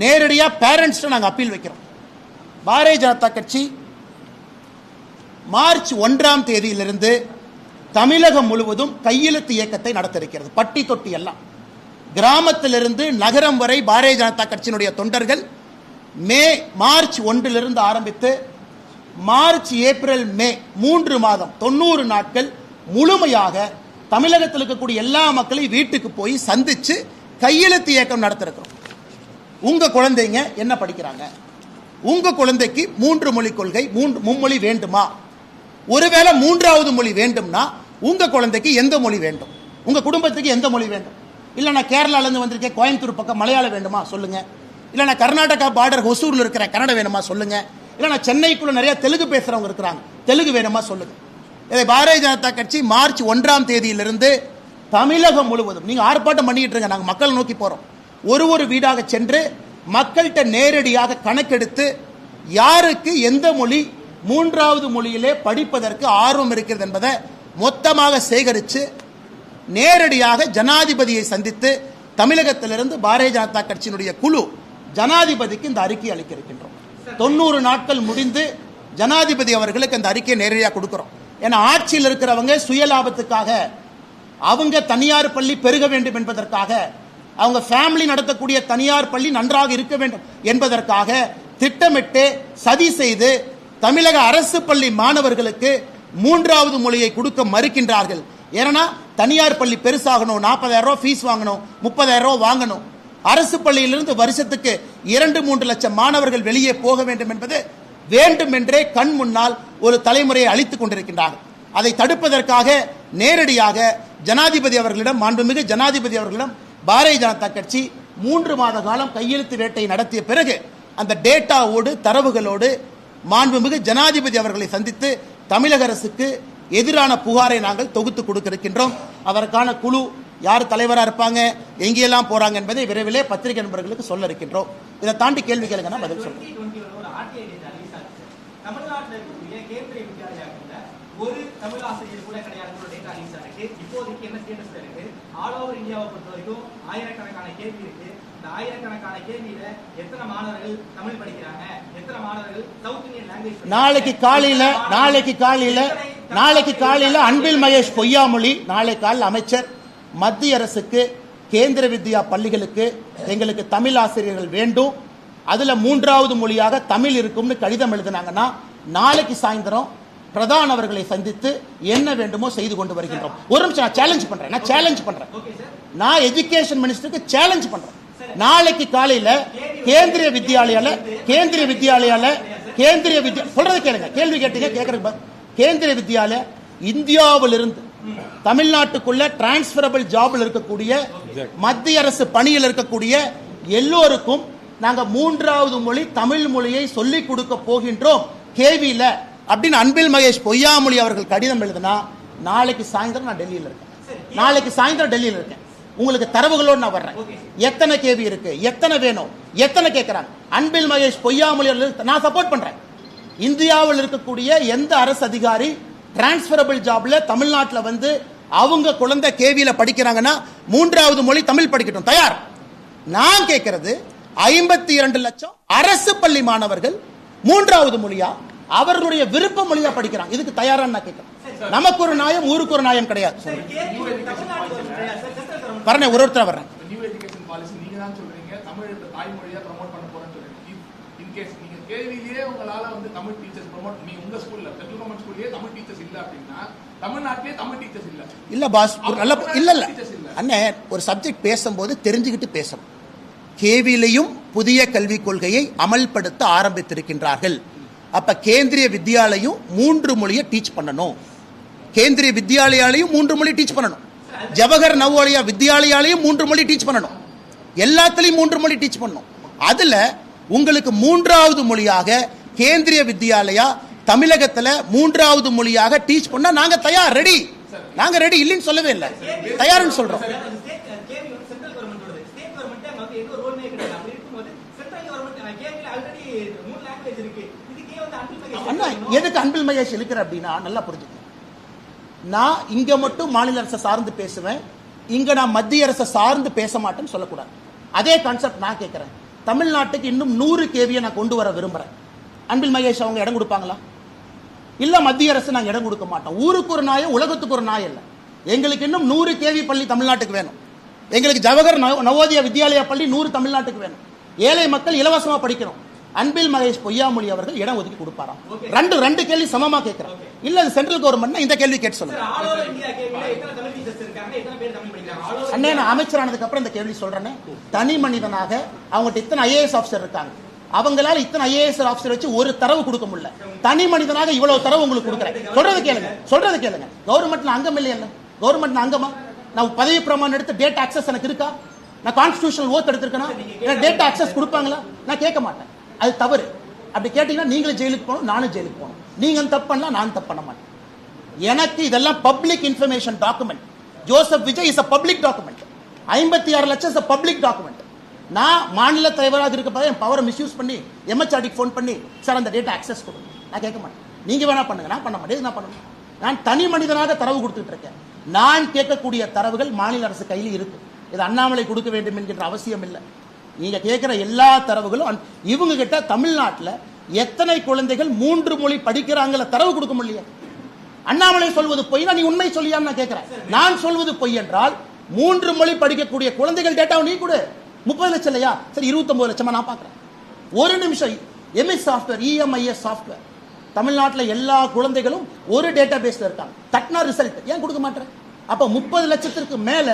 நேரடியா பேரண்ட்ஸ் நாங்கள் அப்பீல் வைக்கிறோம். பாரதிய ஜனதா கட்சி மார்ச் 1ஆம் தேதியிலிருந்து தமிழகம் முழுவதும் கையெழுத்து இயக்கத்தை நடத்த இருக்கிறது. பட்டி தொட்டி எல்லாம் கிராமத்திலிருந்து நகரம் வரை பாரதிய ஜனதா கட்சியினுடைய தொண்டர்கள் மார்ச் 1 ஆரம்பித்து மார்ச், ஏப்ரல், மே 3 மாதம் 90 நாட்கள் முழுமையாக தமிழகத்தில் இருக்கக்கூடிய எல்லா மக்களையும் வீட்டுக்கு போய் சந்திச்சு கையெழுத்து இயக்கம் நடத்திருக்கிறோம். உங்க குழந்தைங்க என்ன படிக்கிறாங்க? உங்க குழந்தைக்கு 3 மொழி கொள்கை, மும்மொழி வேண்டுமா? ஒருவேளை 3வது மொழி வேண்டும்னா உங்க குழந்தைக்கு எந்த மொழி வேண்டும்? உங்க குடும்பத்துக்கு எந்த மொழி வேண்டும்? இல்ல நான் கேரளால இருந்து வந்திருக்கேன், கோயம்புத்தூர் பக்கம் மலையாளம் வேண்டுமா சொல்லுங்க. இல்ல நான் கர்நாடகா பார்டர் ஹொசூர்ல இருக்கிற கன்னடம் வேணுமா சொல்லுங்க. இல்ல நான் சென்னைக்குள்ள நிறைய தெலுங்கு பேசுறவங்க இருக்கிறாங்க, தெலுங்கு வேணுமா சொல்லுங்க. இதை பாரதிய ஜனதா கட்சி மார்ச் 1ஆம் தேதியிலிருந்து தமிழகம் முழுவதும் நீங்க ஆர்ப்பாட்டம் பண்ணிட்டு இருங்க. நாங்கள் மக்கள் நோக்கி போறோம். ஒரு வீடாக சென்று மக்கள்கிட்ட நேரடியாக கணக்கெடுத்து யாருக்கு எந்த மொழி 3வது மொழியிலே படிப்பதற்கு ஆர்வம் இருக்கிறது என்பதை மொத்தமாக சேகரித்து நேரடியாக ஜனாதிபதியை சந்தித்து தமிழகத்திலிருந்து பாரதிய ஜனதா கட்சியினுடைய குழு ஜனாதிபதிக்கு இந்த அறிக்கை அளிக்க இருக்கின்றோம். 90 நாட்கள் முடிந்து ஜனாதிபதி அவர்களுக்கு அந்த அறிக்கையை நேரடியாக கொடுக்கிறோம். ஏன்னா ஆட்சியில் இருக்கிறவங்க சுயலாபத்துக்காக, அவங்க தனியார் பள்ளி பெருக வேண்டும் என்பதற்காக, அவங்க ஃபேமிலி நடத்தக்கூடிய தனியார் பள்ளி நன்றாக இருக்க வேண்டும் என்பதற்காக திட்டமிட்டு சதி செய்து தமிழக அரசு பள்ளி மாணவர்களுக்கு 3வது மொழியை கொடுக்க மறுக்கின்றார்கள். ஏன்னா தனியார் பள்ளி பெருசாகணும், 40,000 ரூபாய் ஃபீஸ் வாங்கணும், 30,000 ரூபாய் வாங்கணும். அரசு பள்ளியிலிருந்து வருஷத்துக்கு 2-3 லட்சம் மாணவர்கள் வெளியே போக வேண்டும் என்பது வேண்டுமென்றே கண் முன்னால் ஒரு தலைமுறையை அழித்துக் கொண்டிருக்கின்றார்கள். அதை தடுப்பதற்காக நேரடியாக ஜனாதிபதி அவர்களிடம், மாண்புமிகு ஜனாதிபதி அவர்களிடம் பாரதிய ஜனதா கட்சி 3 மாத காலம் கையெழுத்து வேட்டை நடத்திய பிறகு அந்த டேட்டாவோடு தரவுகளோடு மாண்புமிகு ஜனாதிபதி அவர்களை சந்தித்து தமிழக அரசுக்கு எதிரான புகாரை நாங்கள் தொகுத்து கொடுக்க இருக்கின்றோம். அதற்கான குழு யார் தலைவராக இருப்பாங்க, எங்கெல்லாம் போறாங்க என்பதை விரைவிலே பத்திரிகை நண்பர்களுக்கு சொல்ல இருக்கின்றோம். இதை தாண்டி கேள்வி கேளுங்க, நான் பதில் சொல்றேன். ஒரு தமிழ் ஆசிரியர் கூட கிடையாது டேட்டா ரிலீஸ் ஆயிருக்கு. இப்போதைக்கு என்ன ஸ்டேட்டஸ்ல இருக்கு? ஆல் ஓவர் இந்தியாவை பொறுத்த வரைக்கும் ஆயிரக்கணக்கான கேள்வி இருக்கு. இந்த ஆயிரக்கணக்கான கேள்வியில எத்தனை மாணவர்கள் தமிழ் படிக்கிறாங்க, எத்தனை மாணவர்கள் சவுத் இந்தியன் லாங்குவேஜ்? நாளைக்கு காலையில அன்பில் மகேஷ் பொய்யாமொழி, நாளை காலையில் அமைச்சர் மத்திய அரசுக்கு கேந்திர வித்யா பள்ளிகளுக்கு எங்களுக்கு தமிழ் ஆசிரியர்கள் வேண்டும், அதுல 3வது மொழியாக தமிழ் இருக்கும்னு கடிதம் எழுதினாங்கன்னா நாளைக்கு சாயந்தரம் பிரதான் அவர்களை சந்தித்து என்ன வேண்டுமோ செய்து கொண்டு வருகின்றோம். ஒரு நிமிஷம், நான் சேலஞ்ச் பண்றேன். நான் எஜுகேஷன் மினிஸ்டருக்கு சேலஞ்ச் பண்றேன். நாளைக்கு காலையில கேந்திரிய வித்யாலயால சொல்றது கேளுங்க, கேள்வி கேட்டீங்க கேட்கறது. கேந்திரிய வித்யாலய இந்தியாவிலிருந்து தமிழ்நாட்டுக்குள்ள டிரான்ஸ்பரபிள் ஜாப்ல இருக்கக்கூடிய மத்திய அரசு பணியில் இருக்கக்கூடிய எல்லோருக்கும் நாங்க 3வது மொழி தமிழ் மொழியை சொல்லிக் கொடுக்க போகின்றோம் கேவியில அப்படின்னு அன்பில் மகேஷ் பொய்யாமொழி அவர்கள் கடிதம் எழுதினா நாளைக்கு சாயந்தரம் நான் டெல்லியில் இருக்கேன். உங்களுக்கு தரவுகளோடு நான் வர்றேன். எத்தனை கேவி இருக்கு, எத்தனை வேணும், எத்தனை கேட்கிறாங்க. அன்பில் மகேஷ் பொய்யாமொழி நான் சப்போர்ட் பண்றேன். இந்தியாவில் இருக்கக்கூடிய எந்த அரசு அதிகாரி டிரான்ஸ்பரபிள் ஜாப்ல தமிழ்நாட்டில் வந்து அவங்க குழந்தை கேவியில படிக்கிறாங்கன்னா 3வது மொழி தமிழ் படிக்கட்டும், தயார். நான் கேட்கிறது 52 லட்சம் அரசு பள்ளி மாணவர்கள் 3வது மொழியா அவர்களுடைய விருப்ப மொழியா படிக்கிறாங்க. இதுக்கு தயாரா நான் கேட்கிறேன். நமக்கு ஒரு நியாயம், ஊருக்கு ஒரு நியாயம் கிடையாது. வரேன், ஒருத்தர் வர்றேன். கேள்வியிலேயே உங்களால வந்து தமிழ் டீச்சர்ஸ் ப்ரோமோட், நீங்க உங்க ஸ்கூல்ல சென்ட்ரல் கவர்மெண்ட் ஸ்கூல்லயே தமிழ் டீச்சர்ஸ் இல்ல அப்படின்னா தமிழ்நாட்டிலே தமிழ் டீச்சர்ஸ் இல்ல பாஸ். நல்ல இல்ல அண்ணே, ஒரு சப்ஜெக்ட் பேசும்போது தெரிஞ்சுக்கிட்டு பேசணும். கேவிலையும் புதிய கல்விக் கொள்கையை அமல்படுத்த ஆரம்பித்திருக்கின்றார்கள். அப்ப கேந்திரிய வித்யாலயும் 3 மொழியை டீச் பண்ணணும். கேந்திரிய வித்யாலயாலையும் 3 மொழி டீச் பண்ணணும். ஜவஹர் நவோதயா வித்யாலயாலையும் 3 மொழி டீச் பண்ணணும். எல்லாத்துலயும் 3 மொழி டீச் பண்ணணும். அதுல உங்களுக்கு 3வது மொழியாக கேந்திரிய வித்யாலயா தமிழகத்துல 3வது மொழியாக டீச் பண்ணா நாங்க தயார், ரெடி. நாங்க ரெடி இல்லைன்னு சொல்லவே இல்லை, தயார்னு சொல்றோம். அண்ணா, எதுக்கு அன்பில் மகேஷ் இருக்கிற அப்படின்னா நல்லா புரிஞ்சுக்க. நான் இங்க மட்டும் மாநில அரசை சார்ந்து பேசுவேன், இங்க நான் மத்திய அரசை சார்ந்து பேச மாட்டேன்னு சொல்லக்கூடாது. அதே கான்செப்ட் நான் கேட்கிறேன். தமிழ்நாட்டுக்கு இன்னும் 100 கேவியை நான் கொண்டு வர விரும்புறேன். அன்பில் மகேஷ் அவங்க இடம் கொடுப்பாங்களா? இல்ல மத்திய அரசு நாங்க இடம் கொடுக்க மாட்டோம். ஊருக்கு ஒரு நாயம், உலகத்துக்கு ஒரு நாயம் இல்ல. எங்களுக்கு இன்னும் 100 கேவி பள்ளி தமிழ்நாட்டுக்கு வேணும். எங்களுக்கு ஜவஹர் நவோதயா வித்யாலயா பள்ளி 100 தமிழ்நாட்டுக்கு வேணும். ஏழை மக்கள் இலவசமா படிக்கணும். அன்பில் மகேஷ் பொய்யாமொழி அவர்கள் இடம் ஒதுக்கி கொடுப்பாராம். ரெண்டு கேள்வி சமமா கேட்கிறேன். இல்ல அது சென்ட்ரல் கவர்மெண்ட் இந்த கேள்வி கேட்டு சொல்லுங்க. அண்ணே, நான் அமைச்சரானதுக்கு அப்புறம் இந்த கேள்வி சொல்றேன். தனி மனிதனாக அவங்ககிட்ட இத்தனை ஐஏஎஸ் ஆஃபீஸர் இருக்காங்க, அவங்களால இத்தனை ஐஏஎஸ் ஆஃபீஸர் வச்சு ஒரு தரவு கொடுக்க முடியல. தனி மனிதனாக இவ்வளவு தரவு உங்களுக்கு கொடுக்குறேன். சொல்றது கேளுங்க. கவர்மெண்ட்ல அங்கம் இல்லையா? கவர்மெண்ட்ல அங்கமா? நான் பதவி பிரமாணம் எடுத்து டேட்டா ஆக்சஸ் எனக்கு இருக்கா? நான் கான்ஸ்டிடியூஷனல் ஓத் எடுத்திருக்கேன். டேட்டா ஆக்சஸ் கொடுப்பாங்களா? நான் கேட்க மாட்டேன். அது தவறு. அப்படி கேட்டீங்கன்னா நீங்களும் ஜெயிலுக்கு போகணும், நானும் ஜெயிலுக்கு போகணும். நீங்க தப்பு பண்ணலாம், நான் தப்பு பண்ண மாட்டேன். எனக்கு இதெல்லாம் public information document. Joseph Vijay is a public document. 56 லட்சம் இஸ் a பப்ளிக் டாக்குமெண்ட். நான் மாநில தலைவராக இருக்க என் பவரை மிஸ்யூஸ் பண்ணி எம்ஹெச்ஆர்டிக்கு ஃபோன் பண்ணி சார் அந்த டேட்டா ஆக்சஸ் கொடுங்க, நான் கேட்க மாட்டேன். நீங்க வேணா பண்ணுங்க, நான் பண்ண மாட்டேன். நான் பண்ணணும். நான் தனி மனிதனாக தரவு கொடுத்துட்டு இருக்கேன். நான் கேட்கக்கூடிய தரவுகள் மாநில அரசு கையில் இருக்கு. இது அண்ணாமலை கொடுக்க வேண்டும் என்கின்ற அவசியம் இல்லை. நீங்க கேட்கிற எல்லா தரவுகளும் இவங்க கிட்ட தமிழ்நாட்டில் எத்தனை குழந்தைகள் 3 மொழி படிக்கிறாங்கள தரவு கொடுக்க முடியல. அண்ணாமலை சொல்வது பொய், நீ உண்மை சொல்லியான்னு நான் கேட்கிறேன். நான் சொல்வது பொய் என்றால் 3 மொழி படிக்கக்கூடிய குழந்தைகள் டேட்டாவை நீ கொடு. 30 லட்சம் இல்லையா? சரி 29 லட்சமா நான் பார்க்கிறேன். ஒரு நிமிஷம் எம்எஸ் சாஃப்ட்வேர், இஎம்ஐஎஸ் சாஃப்ட்வேர். தமிழ்நாட்டில் எல்லா குழந்தைகளும் ஒரு டேட்டா பேஸ்ல இருக்காங்க. தட்னா ரிசல்ட் ஏன் கொடுக்க மாட்டேன்? அப்ப 30 லட்சத்திற்கு மேல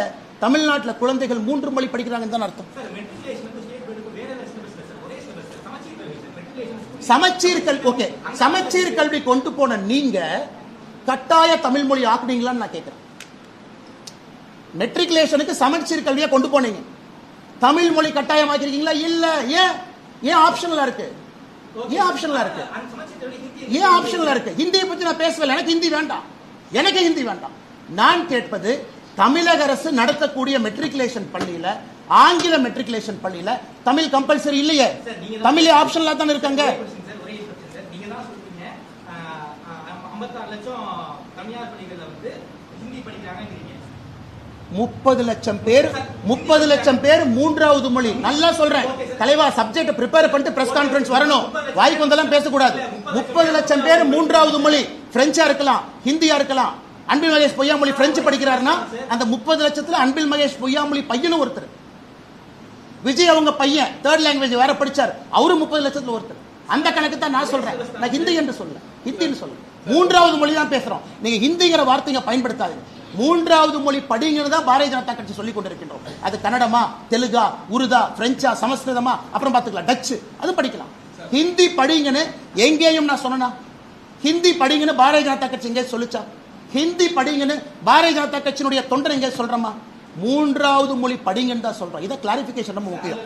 தமிழ்நாட்டில் குழந்தைகள் 3 மொழி படிக்கிறாங்கன்னு தான் அர்த்தம். சமச்சீர் கல்வி, ஓகே, சமச்சீர் கல்வி கொண்டு போன நீங்க கட்டாய தமிழ் மொழி ஆக்குனீங்களான்னு நான் கேட்கிறேன். மெட்ரிகுலேஷனுக்கு சமச்சீர் கல்வியை கொண்டு போனீங்க, தமிழ் மொழி கட்டாயமாக்கிறீங்களா? இல்ல. ஏன் ஆப்ஷனலா இருக்கு? ஏன் ஆப்ஷனலா இருக்கு? ஏன் ஆப்ஷனலா இருக்கு? ஹிந்தியை பத்தி நான் பேசவில்லை, எனக்கு ஹிந்தி வேண்டாம், எனக்கு ஹிந்தி வேண்டாம். நான் கேட்பது தமிழக அரசு நடத்தக்கூடிய மெட்ரிகுலேஷன் பள்ளியில, ஆங்கில மெட்ரிகுலேஷன் பள்ளியில தமிழ் கம்பல்சரி இல்லையே, தமிழ் ஆப்ஷனலா தான் இருக்காங்க. 30 லட்சம் பேர் 3வது மொழி. நல்லா சொல்றேன் தலைவா, சப்ஜெக்ட் ப்ரிப்பேர் பண்ணிட்டு பிரஸ் கான்ஃபரன்ஸ் வரணும், வாய்க்கு வந்தெல்லாம் பேசக்கூடாது. 30 லட்சம் பேர் 3வது மொழி பிரெஞ்சா இருக்கலாம், ஹிந்தியா இருக்கலாம். அன்பில் மகேஷ் பொய்யாமொழி பிரெஞ்சு படிக்கிறாருன்னா அந்த 30 லட்சத்துல அன்பில் மகேஷ் பொய்யாமொழி பையனும் ஒருத்தர். விஜய் அவங்க பையன் 3rd லாங்குவேஜ் வேற படிச்சார், அவரு 30 லட்சத்துல ஒருத்தர். அந்த கணக்கு தான் நான் சொல்றேன். நான் ஹிந்தி என்று சொல்ல, ஹிந்தின்னு சொல்ல, 3வது மொழி தான் பேசுறோம். நீங்க ஹிந்திங்கிற வார்த்தைங்க பயன்படுத்தாதீங்க. 3வது மொழி படிங்கிறது தான் பாரதிய ஜனதா கட்சி சொல்லிக் கொண்டிருக்கின்றோம். அது கன்னடமா, தெலுங்கா, உருதா, பிரெஞ்சா, சமஸ்கிருதமா, அப்புறம் பார்த்துக்கலாம், டச்சு, அது படிக்கலாம். ஹிந்தி படிங்கன்னு எங்கேயும் நான் சொன்னா? ஹிந்தி படிங்கன்னு பாரதிய ஜனதா கட்சி எங்கே சொல்லிச்சா? ஹிந்தி படிங்கன்னு பாரதிய ஜனதா கட்சியினுடைய தொண்டர் எங்கே சொல்றமா? 3வது மொழி படிங்கன்னு தான் சொல்றோம். இதை கிளாரிபிகேஷன் ரொம்ப முக்கியம்.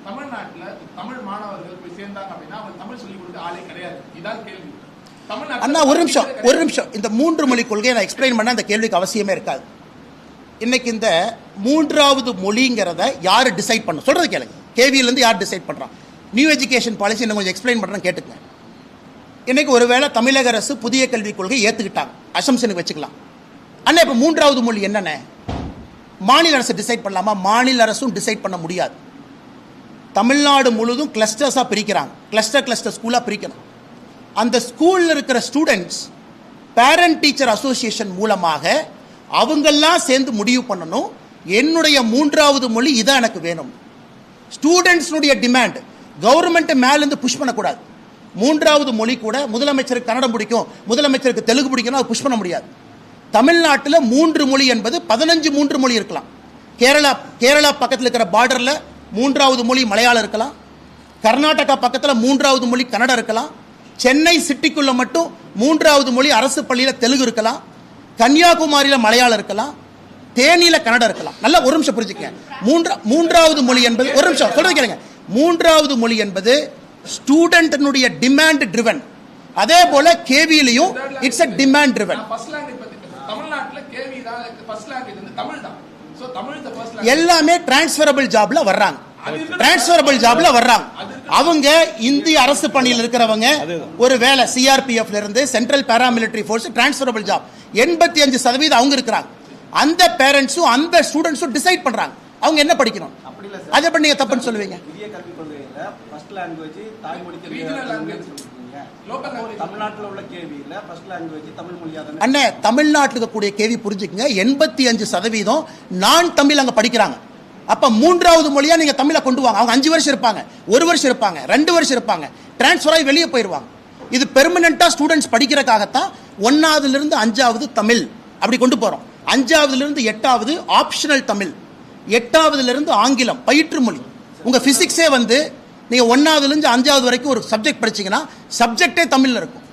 தமிழ்நாட்டுல தமிழ் மாணவர்கள் போய் சேர்ந்தாங்க அப்படின்னா அவங்க தமிழ் சொல்லிக் கொடுக்க ஆளே கிடையாது. இதான் கேள்வி. அண்ணா ஒரு நிமிஷம் இந்த 3 மொழி கொள்கையை நான் எக்ஸ்பிளைன் பண்ண அந்த கேள்விக்கு அவசியமே இருக்காது. இன்னைக்கு இந்த 3வது மொழிங்கிறத யாரு டிசைட் பண்ண சொல்றது கேளுங்க. கேவியில இருந்து யார் டிசைட் பண்றான்? நியூ எஜுகேஷன் பாலிசி இன்னும் கொஞ்சம் எக்ஸ்பிளைன் பண்றேன் கேட்டுக்கங்க. இன்னைக்கு ஒருவேளை தமிழக அரசு புதிய கல்விக் கொள்கை ஏத்துக்கிட்டாங்க, அசம்ஷனுக்கு வச்சுக்கலாம். அண்ணா இப்ப 3வது மொழி என்னென்ன மாநில அரசு டிசைட் பண்ணலாமா? மாநில அரசும் டிசைட் பண்ண முடியாது. தமிழ்நாடு முழுதும் கிளஸ்டர்ஸா பிரிக்கிறாங்க, கிளஸ்டர் ஸ்கூலா பிரிக்கணும். அந்த ஸ்கூல்ல இருக்கிற ஸ்டூடெண்ட்ஸ் பேரண்ட் டீச்சர் அசோசியேஷன் மூலமாக அவங்கெல்லாம் சேர்ந்து முடிவு பண்ணணும், என்னுடைய 3வது மொழி இதான் எனக்கு வேணும். ஸ்டூடெண்ட்ஸ்னுடைய டிமாண்ட் கவர்மெண்ட் மேல இருந்து புஷ் பண்ணக்கூடாது. 3வது மொழி கூட முதலமைச்சருக்கு கன்னடம் பிடிக்கும், முதலமைச்சருக்கு தெலுங்கு பிடிக்கும், அது புஷ் பண்ண முடியாது. தமிழ்நாட்டில் 3 மொழி என்பது 15 3 மொழி இருக்கலாம். கேரளா பக்கத்தில் இருக்கிற பார்டர்ல 3வது மொழி மலையாளம் இருக்கலாம். கர்நாடகா பக்கத்தில் 3வது மொழி கன்னடம் இருக்கலாம். சென்னை சிட்டிக்குள்ள மட்டும் 3வது மொழி அரசு பள்ளியில தெலுங்கு இருக்கலாம். கன்னியாகுமரியில மலையாளம் இருக்கலாம். தேனியில கன்னடம் இருக்கலாம். நல்லா ஒரு நிமிஷம் புரிஞ்சுக்கங்க. 3வது மொழி என்பது, ஒரு நிமிஷம் சொல்றது கேளுங்க, 3வது மொழி என்பது ஸ்டூடெண்ட்னுடைய டிமாண்ட் ட்ரிவன். அதே போல கேவியிலையும் இட்ஸ் a டிமாண்ட் ட்ரிவன். தமிழ்நாட்டுல கேவி தான் ஃபர்ஸ்ட் லாங்குவேஜ் வந்து தமிழ் தான். So Tamil the first language. எல்லாமே டிரான்ஸ்ஃபரபிள் ஜாப்ல வர்றாங்க. டிரான்ஸ்ஃபரபிள் ஜாப்ல வர்றாங்க. அவங்க இந்திய அரசு பணியில் இருக்கிறவங்க ஒரு வேலை சிஆர்பிஎஃப்ல இருந்து central paramilitary force transferable job 85% அவங்க இருக்கிறாங்க. அந்த பேரண்ட்ஸும் அந்த ஸ்டூடெண்ட்ஸும் டிசைட் பண்றாங்க அவங்க என்ன படிக்கணும். அதை பண்ணி நீங்க தப்புன்னு சொல்லுவீங்க. புதிய கல்விக் கொள்கையில ஃபர்ஸ்ட் லாங்குவேஜ் தாய்மொழிக்கு ரீஜனல் லாங்குவேஜ் தமிழ்நாட்டில் உள்ள கேவியில ஃபர்ஸ்ட் லாங்குவேஜ் தமிழ் மொழியா தான். அண்ணே தமிழ்நாட்டில் இருக்கக்கூடிய கேவி புரிஞ்சுக்குங்க, 85% நான் தமிழ் அங்க படிக்கிறாங்க. அப்ப 3வது மொழியா நீங்க தமிழை கொண்டு வாங்க. அவங்க 5 வருஷம் இருப்பாங்க, 1 வருஷம் இருப்பாங்க, 2 வருஷம் இருப்பாங்க, டிரான்ஸ்ஃபர் ஆகி வெளியே போயிருவாங்க. இது பெர்மனண்டா ஸ்டூடெண்ட்ஸ் படிக்கிறதுக்காகத்தான் 1வது இருந்து 5வது தமிழ் அப்படி கொண்டு போறோம். 5வது இருந்து 8வது ஆப்ஷனல் தமிழ், 8வது இருந்து ஆங்கிலம் பயிற்று மொழி. உங்க பிசிக்ஸே வந்து நீங்க 1வது இருந்து 5வது வரைக்கும் ஒரு சப்ஜெக்ட் படிச்சீங்கன்னா சப்ஜெக்டே தமிழ்ல இருக்கும்.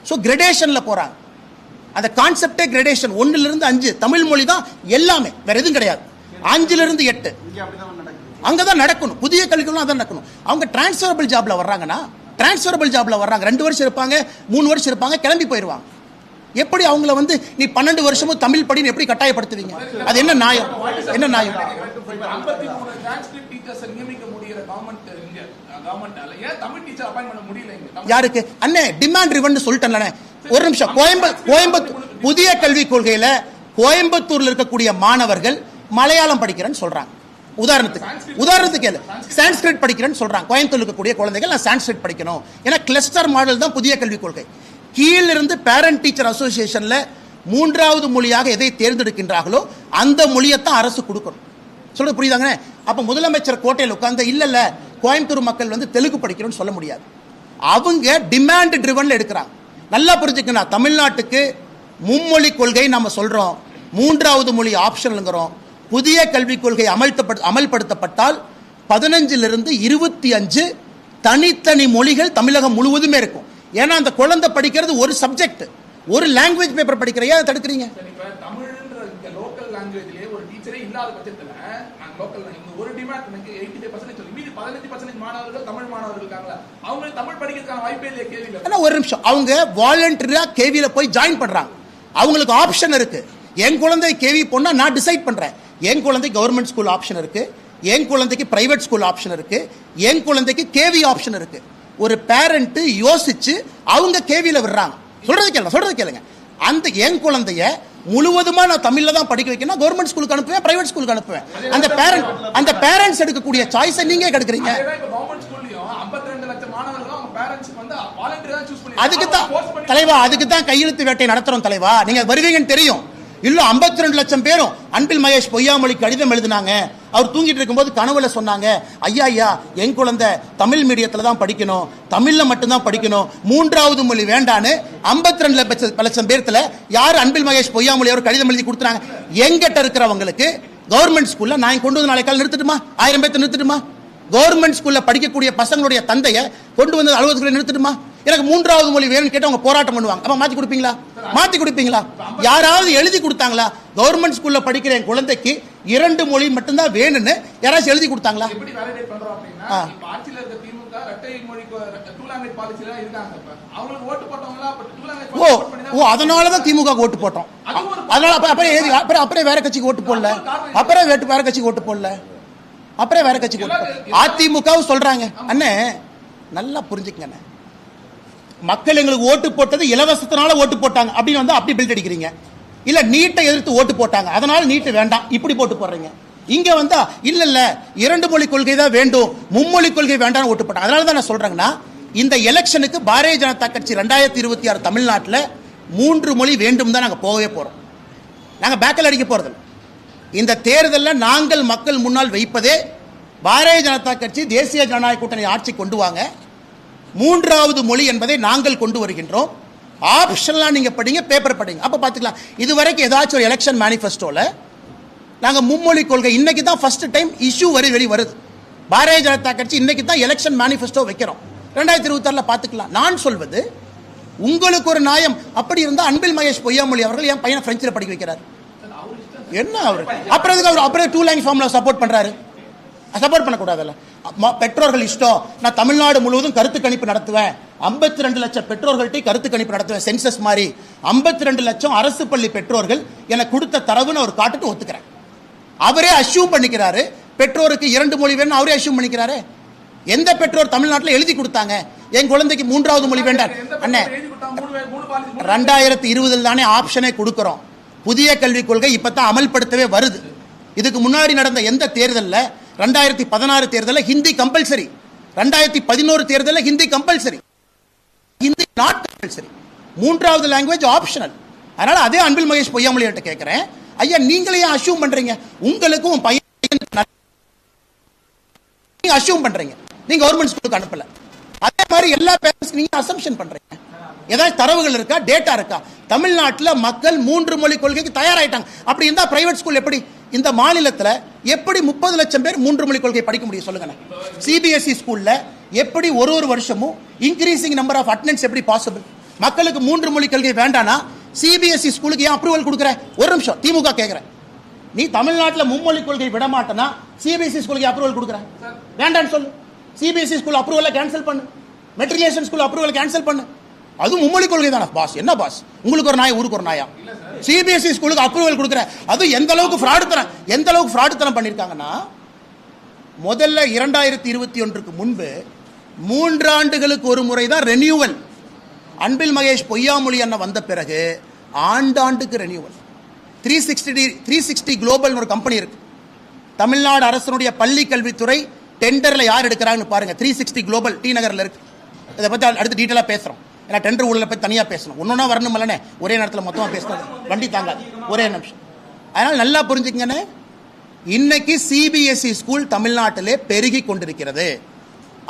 ஸோ கிரடேஷன்ல போறாங்க. அந்த கான்செப்டே கிரடேஷன். 1ல இருந்து 5 தமிழ் மொழி தான் எல்லாமே, வேற எதுவும் கிடையாது. 5ல இருந்து 8 அங்கதான் நடக்கணும். புதிய கல்விகளும் அதான் நடக்கணும். அவங்க டிரான்ஸ்ஃபரபிள் ஜாப்ல வர்றாங்கன்னா டிரான்ஸ்ஃபரபிள் ஜாப்ல வர்றாங்க. 2 வருஷம் இருப்பாங்க, 3 வருஷம் இருப்பாங்க, கிளம்பி போயிருவாங்க. எப்படி அவங்கள வந்து நீ 12 வருஷமும் தமிழ் படின்னு எப்படி கட்டாயப்படுத்துவீங்க? அது என்ன நியாயம்? என்ன நியாயம்? 53 டிரான்ஸ்கிரிப்ட் டீச்சர்ஸ் நியமிக்க முடியற கவர்மெண்டால ஏன் தமிழ் டீச்சர் அப்பாயின்ட் பண்ண முடியல இங்க? யாருக்கு அண்ணே டிமாண்ட் ரிவன் சொல்லிட்டேன்ல. ஒரு நிமிஷம். கோயம்புத்தூர் புதிய கல்விக் கொள்கையில கோயம்புத்தூர்ல இருக்கக்கூடிய மாணவர்கள் மலையாளம் படிக்கிறேன்னு சொல்றாங்க. உதாரணத்துக்கு சான்ஸ்கிரிட் படிக்கிறேன்னு சொல்றாங்க. கோயம்புத்தூர் இருக்கக்கூடிய குழந்தைகள் நான் சான்ஸ்கிரிட் படிக்கணும். ஏன்னா கிளஸ்டர் மாடல் தான் புதிய கல்விக் கொள்கை. கீழிருந்து பேரண்ட் டீச்சர் அசோசியேஷன்ல 3வது மொழியாக எதை தேர்ந்தெடுக்கின்றார்களோ அந்த மொழியைத்தான் அரசு கொடுக்கணும். சொல்றது புரியுதாங்க? அப்ப முதலமைச்சர் கோட்டையில் உட்கார்ந்து இல்ல கோயம்புத்தூர் மக்கள் வந்து தெலுங்கு படிக்கணும்னு சொல்ல முடியாது. அவங்க டிமாண்ட் ட்ரிவன்ல எடுக்கிறாங்க. நல்லா புரிஞ்சுக்கணும், தமிழ்நாட்டுக்கு மும்மொழி கொள்கை நம்ம சொல்றோம், மூன்றாவது மொழி ஆப்ஷன்ங்கிறோம். புதிய கல்விக் கொள்கை அமல்படுத்தப்பட்டால் 15 to 25 தனித்தனி மொழிகள் தமிழகம் முழுவதுமே இருக்கும். ஏன்னா அந்த குழந்தை படிக்கிறது ஒரு சப்ஜெக்ட், ஒரு லாங்குவேஜ் பேப்பர் படிக்கிறையா தடுக்கிறீங்க? தமிழ்ன்ற இந்த லோக்கல் லாங்குவேஜ்லயே ஒரு டீச்சரே இல்லாத பட்சத்துல நான் லோக்கல் ஒரு டிமாண்ட் எனக்கு 85% சொல்லி மீதி 15% மாணவர்கள் தமிழ் மாணவர்கள் இருக்காங்க. அவங்க தமிழ் படிக்கிறதுக்கான வாய்ப்பே இல்லையே கேள்வியில. ஆனா ஒரு நிமிஷம், அவங்க வாலண்டரியா கேவில போய் ஜாயின் பண்றாங்க. அவங்களுக்கு ஆப்ஷன் இருக்கு. என் குழந்தை கேவி போனா நான் டிசைட் பண்றேன். என் குழந்தை கவர்மெண்ட் ஸ்கூல் ஆப்ஷன் இருக்கு, என் குழந்தைக்கு பிரைவேட் ஸ்கூல் ஆப்ஷன் இருக்கு, என் குழந்தைக்கு கேவி ஆப்ஷன் இருக்கு. ஒரு பேரண்ட் யோசிச்சு அவங்க கேவில விடுறாங்க. சொல்றது கேளுங்க. அந்த என் குழந்தைய முழுவதுமா நான் தமிழ்ல தான் படிக்க வைக்கணும், கவர்மெண்ட் ஸ்கூலுக்கு அனுப்புவேன், பிரைவேட் ஸ்கூலுக்கு அனுப்புவேன். அந்த பேரண்ட்ஸ் எடுக்கக்கூடிய சாய்ஸை நீங்க கெடுக்குறீங்க. அதுக்கு தான் தலைவா, அதுக்கு தான் கையெழுத்து வேட்டை நடத்துறோம் தலைவா. நீங்க வருவீங்கன்னு தெரியும். இல்ல 52 லட்சம் பேரும் அன்பில் மகேஷ் பொய்யாமொழி கடிதம் எழுதினாங்க. அவர் தூங்கிட்டு இருக்கும்போது கனவுல சொன்னாங்க, ஐயா என் குழந்தை தமிழ் மீடியத்துல தான் படிக்கணும், தமிழ்ல மட்டும்தான் படிக்கணும், மூன்றாவது மொழி வேண்டான்னு 52 லட்சம் பேர்த்துல யார் அன்பில் மகேஷ் பொய்யாமொழி அவர் கடிதம் எழுதி கொடுத்தாங்க? எங்கிட்ட இருக்கிறவங்களுக்கு கவர்மெண்ட் ஸ்கூல்ல நான் கொண்டு வந்து நாளைக்கு நிறுத்திட்டுமா? 1000 பேர்த்து நிறுத்திட்டுமா? கவர்மெண்ட் ஸ்கூல்ல படிக்கக்கூடிய பசங்களுடைய தந்தையை கொண்டு வந்து அலுவலகத்தில் நிறுத்திட்டுமா? எனக்கு மூன்றாவது மொழி வேணும்னு கேட்டு அவங்க போராட்டம் பண்ணுவாங்க. அப்ப மாத்தி கொடுப்பீங்களா? யாராவது எழுதி கொடுத்தாங்களா? கவர்மெண்ட் ஸ்கூல்ல படிக்கிற என் குழந்தைக்கு 2 மொழி மட்டும்தான் வேணும்னு யாராவது எழுதி கொடுத்தாங்களா? எப்படி வேலிடேட் பண்றோம் அப்படின்னா, ஆட்சியில இருக்க திமுக இரட்டை மொழி டூ லாங்குவேஜ் பாலிசில இருக்காங்க. அவங்களுக்கு ஓட்டு போட்டவங்களா டூ லாங்குவேஜ் அதனால தான் திமுக ஓட்டு போட்டோம். அதனால அப்புறம் வேற கட்சிக்கு ஓட்டு போடல. அப்புறம் வேற கட்சிக்கு அதிமுகவும் சொல்றாங்க. அண்ணே நல்லா புரிஞ்சுக்கங்க, மக்கள் எங்களுக்கு ஓட்டு போட்டது இலவசத்தினால ஓட்டு போட்டாங்க அப்படின்னு வந்து அப்படி பில்ட் அடிக்கிறீங்க. இல்ல நீட்டை எதிர்த்து ஓட்டு போட்டாங்க அதனால நீட்டு வேண்டாம் இப்படி போட்டு போடுறீங்க. இங்க வந்தா இல்ல 2 மொழி கொள்கை தான் வேண்டும், மும்மொழி கொள்கை வேண்டாம் ஓட்டு போட்டாங்க. அதனால தான் நான் சொல்றேங்கன்னா, இந்த எலெக்ஷனுக்கு பாரதிய ஜனதா கட்சி 2026 தமிழ்நாட்டில் 3 மொழி வேண்டும் தான் நாங்க போகவே போறோம். நாங்க பேக்கல் அடிக்க போறது. இந்த தேர்தலில் நாங்கள் மக்கள் முன்னால் வைப்பதே பாரதிய ஜனதா கட்சி தேசிய ஜனநாயக கூட்டணி ஆட்சி கொண்டு வாங்க, 3வது மொழி என்பதை நாங்கள் கொண்டு வருகின்றோம். ஆப்ஷன்லாம் நீங்க படிங்க, பேப்பர் படிங்க, அப்ப பாத்துக்கலாம். இதுவரைக்கும் ஏதாச்சும் ஒரு எலெக்ஷன் மேனிஃபெஸ்டோல நாங்க மும்மொழி கொள்கை இன்னைக்கு தான் ஃபர்ஸ்ட் டைம் இஷ்யூ வெளி வருது. பாரதிய ஜனதா கட்சி இன்னைக்கு தான் எலெக்ஷன் மேனிஃபெஸ்டோ வைக்கிறோம். 2026 பாத்துக்கலாம். நான் சொல்வது, உங்களுக்கு ஒரு நியாயம் அப்படி இருந்தா அன்பில் மகேஷ் பொய்யாமொழி அவர்கள் என் பையனை பிரெஞ்சில் படிக்க வைக்கிறார். என்ன அவர் அப்புறம் 2 லாங்குவேஜ் ஃபார்முலா சப்போர்ட் பண்றாரு? சப்போர்ட் பண்ணக்கூடாதுல்ல. பெற்றோர்கள் இஷ்டம். நான் தமிழ்நாடு முழுவதும் கருத்து கணிப்பு நடத்துவேன், 52 லட்சம் பெற்றோர்கள்ட்ட கருத்து கணிப்பு நடத்துவேன், சென்சஸ் மாதிரி 52 லட்சம் அரசு பள்ளி பெற்றோர்கள் எனக்கு கொடுத்த தரவுன்னு அவர் காட்டுட்டு ஒத்துக்கிறேன். அவரே அஷ்யூம் பண்ணிக்கிறாரு, பெற்றோருக்கு 2 மொழி வேணும் அவரே அஷ்யூம் பண்ணிக்கிறாரு. எந்த பெற்றோர் தமிழ்நாட்டில் எழுதி கொடுத்தாங்க என் குழந்தைக்கு 3வது மொழி வேண்டாம்? அண்ணே 2020 தானே ஆப்ஷனே கொடுக்கிறோம். புதிய கல்விக் கொள்கை இப்பதான் அமல்படுத்தவே வருது. இதுக்கு முன்னாடி நடந்த எந்த தேர்தலில் 2016 தேர்தலில் ஹிந்தி கம்பல்சரி, 2011 தேர்தலில் Hindi compulsory, Hindi not compulsory, 3வது லாங்குவேஜ் ஆப்ஷனல். அதனால அதே அன்பில் மகேஷ் பொய்யாமொழி கிட்ட கேட்கிறேன், ஐயா நீங்களே அஷ்யூம் பண்றீங்க, உங்களுக்கும் பையன் அஷ்யூம் பண்றீங்க, நீங்க கவர்மெண்ட் ஸ்கூலுக்கு அனுப்பல. அதே மாதிரி எல்லா பேரண்ட்ஸ்க்கு நீங்க அசம்ப்ஷன் பண்றீங்க. ஏதாவது தரவுகள் இருக்கா, டேட்டா இருக்கா? தமிழ்நாட்டில் மக்கள் 3 மொழி கொள்கைக்கு தயாராயிட்டாங்க. அப்படி இருந்தா பிரைவேட் ஸ்கூல் எப்படி இந்த மாநிலத்தில் எப்படி 30 லட்சம் பேர் 3 மொழி கொள்கை படிக்க முடியும் சொல்லுங்க? சிபிஎஸ்இ ஸ்கூல்ல எப்படி ஒரு வருஷமும் இன்க்ரீசிங் நம்பர் ஆஃப் அட்டெண்டன்ஸ் எப்படி பாசிபிள்? மக்களுக்கு 3 மொழி கொள்கை வேண்டானா சிபிஎஸ்இ ஸ்கூலுக்கு ஏன் அப்ரூவல் கொடுக்குற? ஒரு நிமிஷம், திமுக கேட்கிறேன், நீ தமிழ்நாட்டில் மும்மொழி கொள்கை விட மாட்டேனா சிபிஎஸ்இ ஸ்கூலுக்கு அப்ரூவல் கொடுக்குற? வேண்டான்னு சொல்லு. சிபிஎஸ்இ ஸ்கூல் அப்ரூவலை கேன்சல் பண்ணு, மெட்ரிகுலேஷன் ஸ்கூல் அப்ரூவல் கேன்சல் பண்ணு. அது மும்மொழி கொள்கை தானே பாஸ். என்ன பாஸ், உங்களுக்கு ஒரு நாய் ஊருக்கு ஒரு நாயா? சிபிஎஸ்இ ஸ்கூலுக்கு அப்ரூவல் கொடுக்குற, அது எந்த அளவுக்கு ஃப்ராடுத்தனம் பண்ணிருக்காங்கன்னா, முதல்ல 2021 முன்பு 3 ஆண்டுகளுக்கு ஒரு முறை தான் ரெனியூவல். அன்பில் மகேஷ் பொய்யாமொழி அண்ணன் வந்த பிறகு ஆண்டாண்டுக்கு ரெனியூவல். 360 குளோபல் ஒரு கம்பெனி இருக்கு, தமிழ்நாடு அரசனுடைய பள்ளி கல்வித்துறை டெண்டர்ல யார் எடுக்கிறாங்கன்னு பாருங்க. 360 குளோபல் டி நகர்ல இருக்கு. இதை பத்தி அடுத்து டீட்டெயிலா பேசுறோம். ஏன்னா டெண்டர் ஊழலை பத்தி தனியா பேசணும், ஒன்னொன்னா வரணும் இல்லனே, ஒரே நேரத்தில் மொத்தமா பேசணும், வண்டி தாங்காது. ஒரே நிமிஷம். அதனால நல்லா புரிஞ்சுக்கங்கண்ணே, இன்னைக்கு சிபிஎஸ்இ ஸ்கூல் தமிழ்நாட்டிலே பெருகி கொண்டிருக்கிறது.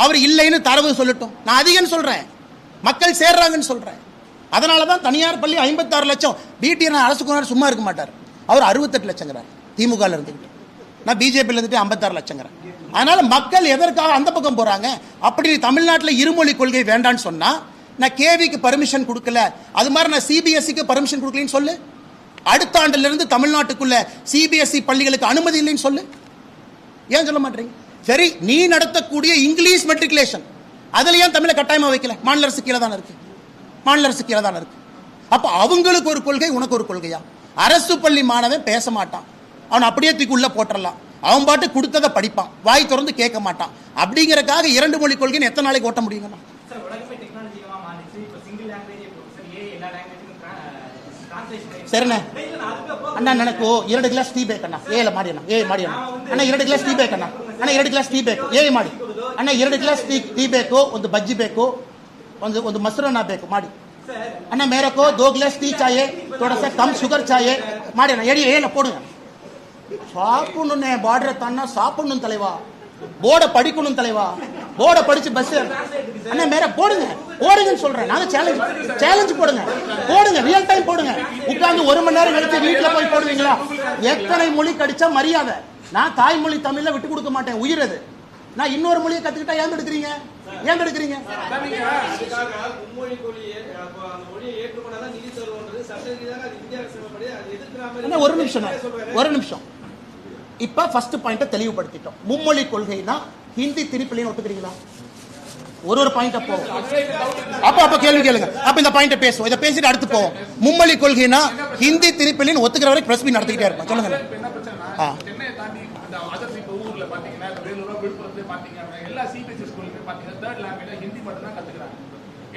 அவர் இல்லைன்னு தரவு சொல்லட்டும், நான் அதிகம் சொல்றேன், மக்கள் சேர்றாங்கன்னு சொல்றேன். அதனாலதான் தனியார் பள்ளி 56 லட்சம். பிடிஆர் அரசு சும்மா இருக்க மாட்டார், அவர் 68 லட்சங்கிறார் திமுக இருந்துகிட்டு, நான் பிஜேபி இருந்துட்டு 56 லட்சங்கிறேன். அதனால மக்கள் எதற்காக அந்த பக்கம் போறாங்க? அப்படி தமிழ்நாட்டில் இருமொழி கொள்கை வேண்டான்னு சொன்னா நான் கேவிக்கு பர்மிஷன் கொடுக்கல, அது மாதிரி நான் சிபிஎஸ்சிக்கு பர்மிஷன் கொடுக்கலன்னு சொல்லு. அடுத்த ஆண்டுல இருந்து தமிழ்நாட்டுக்குள்ள சிபிஎஸ்இ பள்ளிகளுக்கு அனுமதி இல்லைன்னு சொல்லு. ஏன் சொல்ல மாட்டீங்க? சரி, நீ நடத்தக்கூடிய இங்கிலீஷ் மெட்ரிகுலேஷன் அதுல ஏன் தமிழை கட்டாயமா வைக்கல? மாநில அரசு கீழே தானே இருக்கு, மாநில அரசு கீழே தானே இருக்கு. அப்ப அவங்களுக்கு ஒரு கொள்கை, உனக்கு ஒரு கொள்கையா? அரசு பள்ளி மாணவன் பேச மாட்டான், அவன் அப்படியே தூக்கி உள்ள போட்டுடலாம், அவன் பாட்டு கொடுத்ததை படிப்பான், வாய் திறந்து கேட்க மாட்டான். அப்படிங்கறக்காக 2 மொழி கொள்கைன்னு எத்தனை நாளைக்கு ஓட்ட முடியுங்கண்ணா? சரிண்ணே அண்ணா, எனக்கு 2 கிளாஸ் டீ பேக் அண்ணா, ஏல மாடி அண்ணா, மாடி அண்ணா 2 கிளாஸ் ಟೀ ಬೇಕು ಅಣ್ಣ, ಅಣ್ಣ 2 ಗ್ಲಾಸ್ ಟೀ ಬೇಕು, ಮಾಡಿ ಅಣ್ಣ 2 ಗ್ಲಾಸ್ ಟೀ ಬೇಕು, ಒಂದು ಬಜ್ಜಿ ಬೇಕು, ಒಂದು ಮೊಸರನ್ನ ಬೇಕು ಮಾಡಿ ಅಣ್ಣ. मेरे को 2 ग्लास ಟೀ चाहिए, थोड़ा सा कम शुगर चाहिए ಮಾಡಿ ಅಣ್ಣ. ஏல போடுங்க. சாப்பிடணும்னே, பார்டரை தாண்டா சாப்பிடணும் தலைவா, போர்டை படிக்கணும் தலைவா, போர்டை படிச்சு பஸ் அண்ணா மேல போடுங்க, போடுங்கன்னு சொல்றேன். நாங்க சேலஞ்ச் போடுங்க, போடுங்க, ரியல் டைம் போடுங்க. உட்கார்ந்து 1 மணி நேரம் கழிச்சு வீட்டுல போய் போடுவீங்களா? எத்தனை மொழி கடிச்சா மரியாதை? நான் தாய்மொழி தமிழ்ல விட்டு கொடுக்க மாட்டேன், உயிர் அது. நான் இன்னொரு மொழியை கத்துக்கிட்டா ஏன் எடுக்கிறீங்க? ஏன் எடுக்கிறீங்க? ஒரு நிமிஷம். இப்ப ஃபர்ஸ்ட் பாயிண்ட தெளிவுபடுத்திட்டோம். மும்மொழி கொள்கைனா ஹிந்தி திருப்பிலின்னு ஒத்துக்கிறீங்களா? ஒரு பாயிண்ட போவோம், அப்ப கேள்வி கேளுங்க, அப்ப இந்த பாயிண்ட பேசுவோம், இதை பேசிட்டு அடுத்து போவோம். மும்மொழி கொள்கைனா ஹிந்தி திருப்பிலின்னு ஒத்துக்கிற வரைக்கும் பிரஸ் மீட் நடத்திக்கிட்டே இருப்போம். சொல்லுங்க. சென்னையை தாண்டி அந்த அதர் ஊர்ல பாத்தீங்கன்னா வேலூர், விழுப்புரத்துல பாத்தீங்கன்னா எல்லா சிபிஎஸ்இ ஸ்கூலுமே பாத்தீங்கன்னா 3rd லாங்குவேஜ் ஹிந்தி மட்டும் தான் கத்துக்கிறாங்க.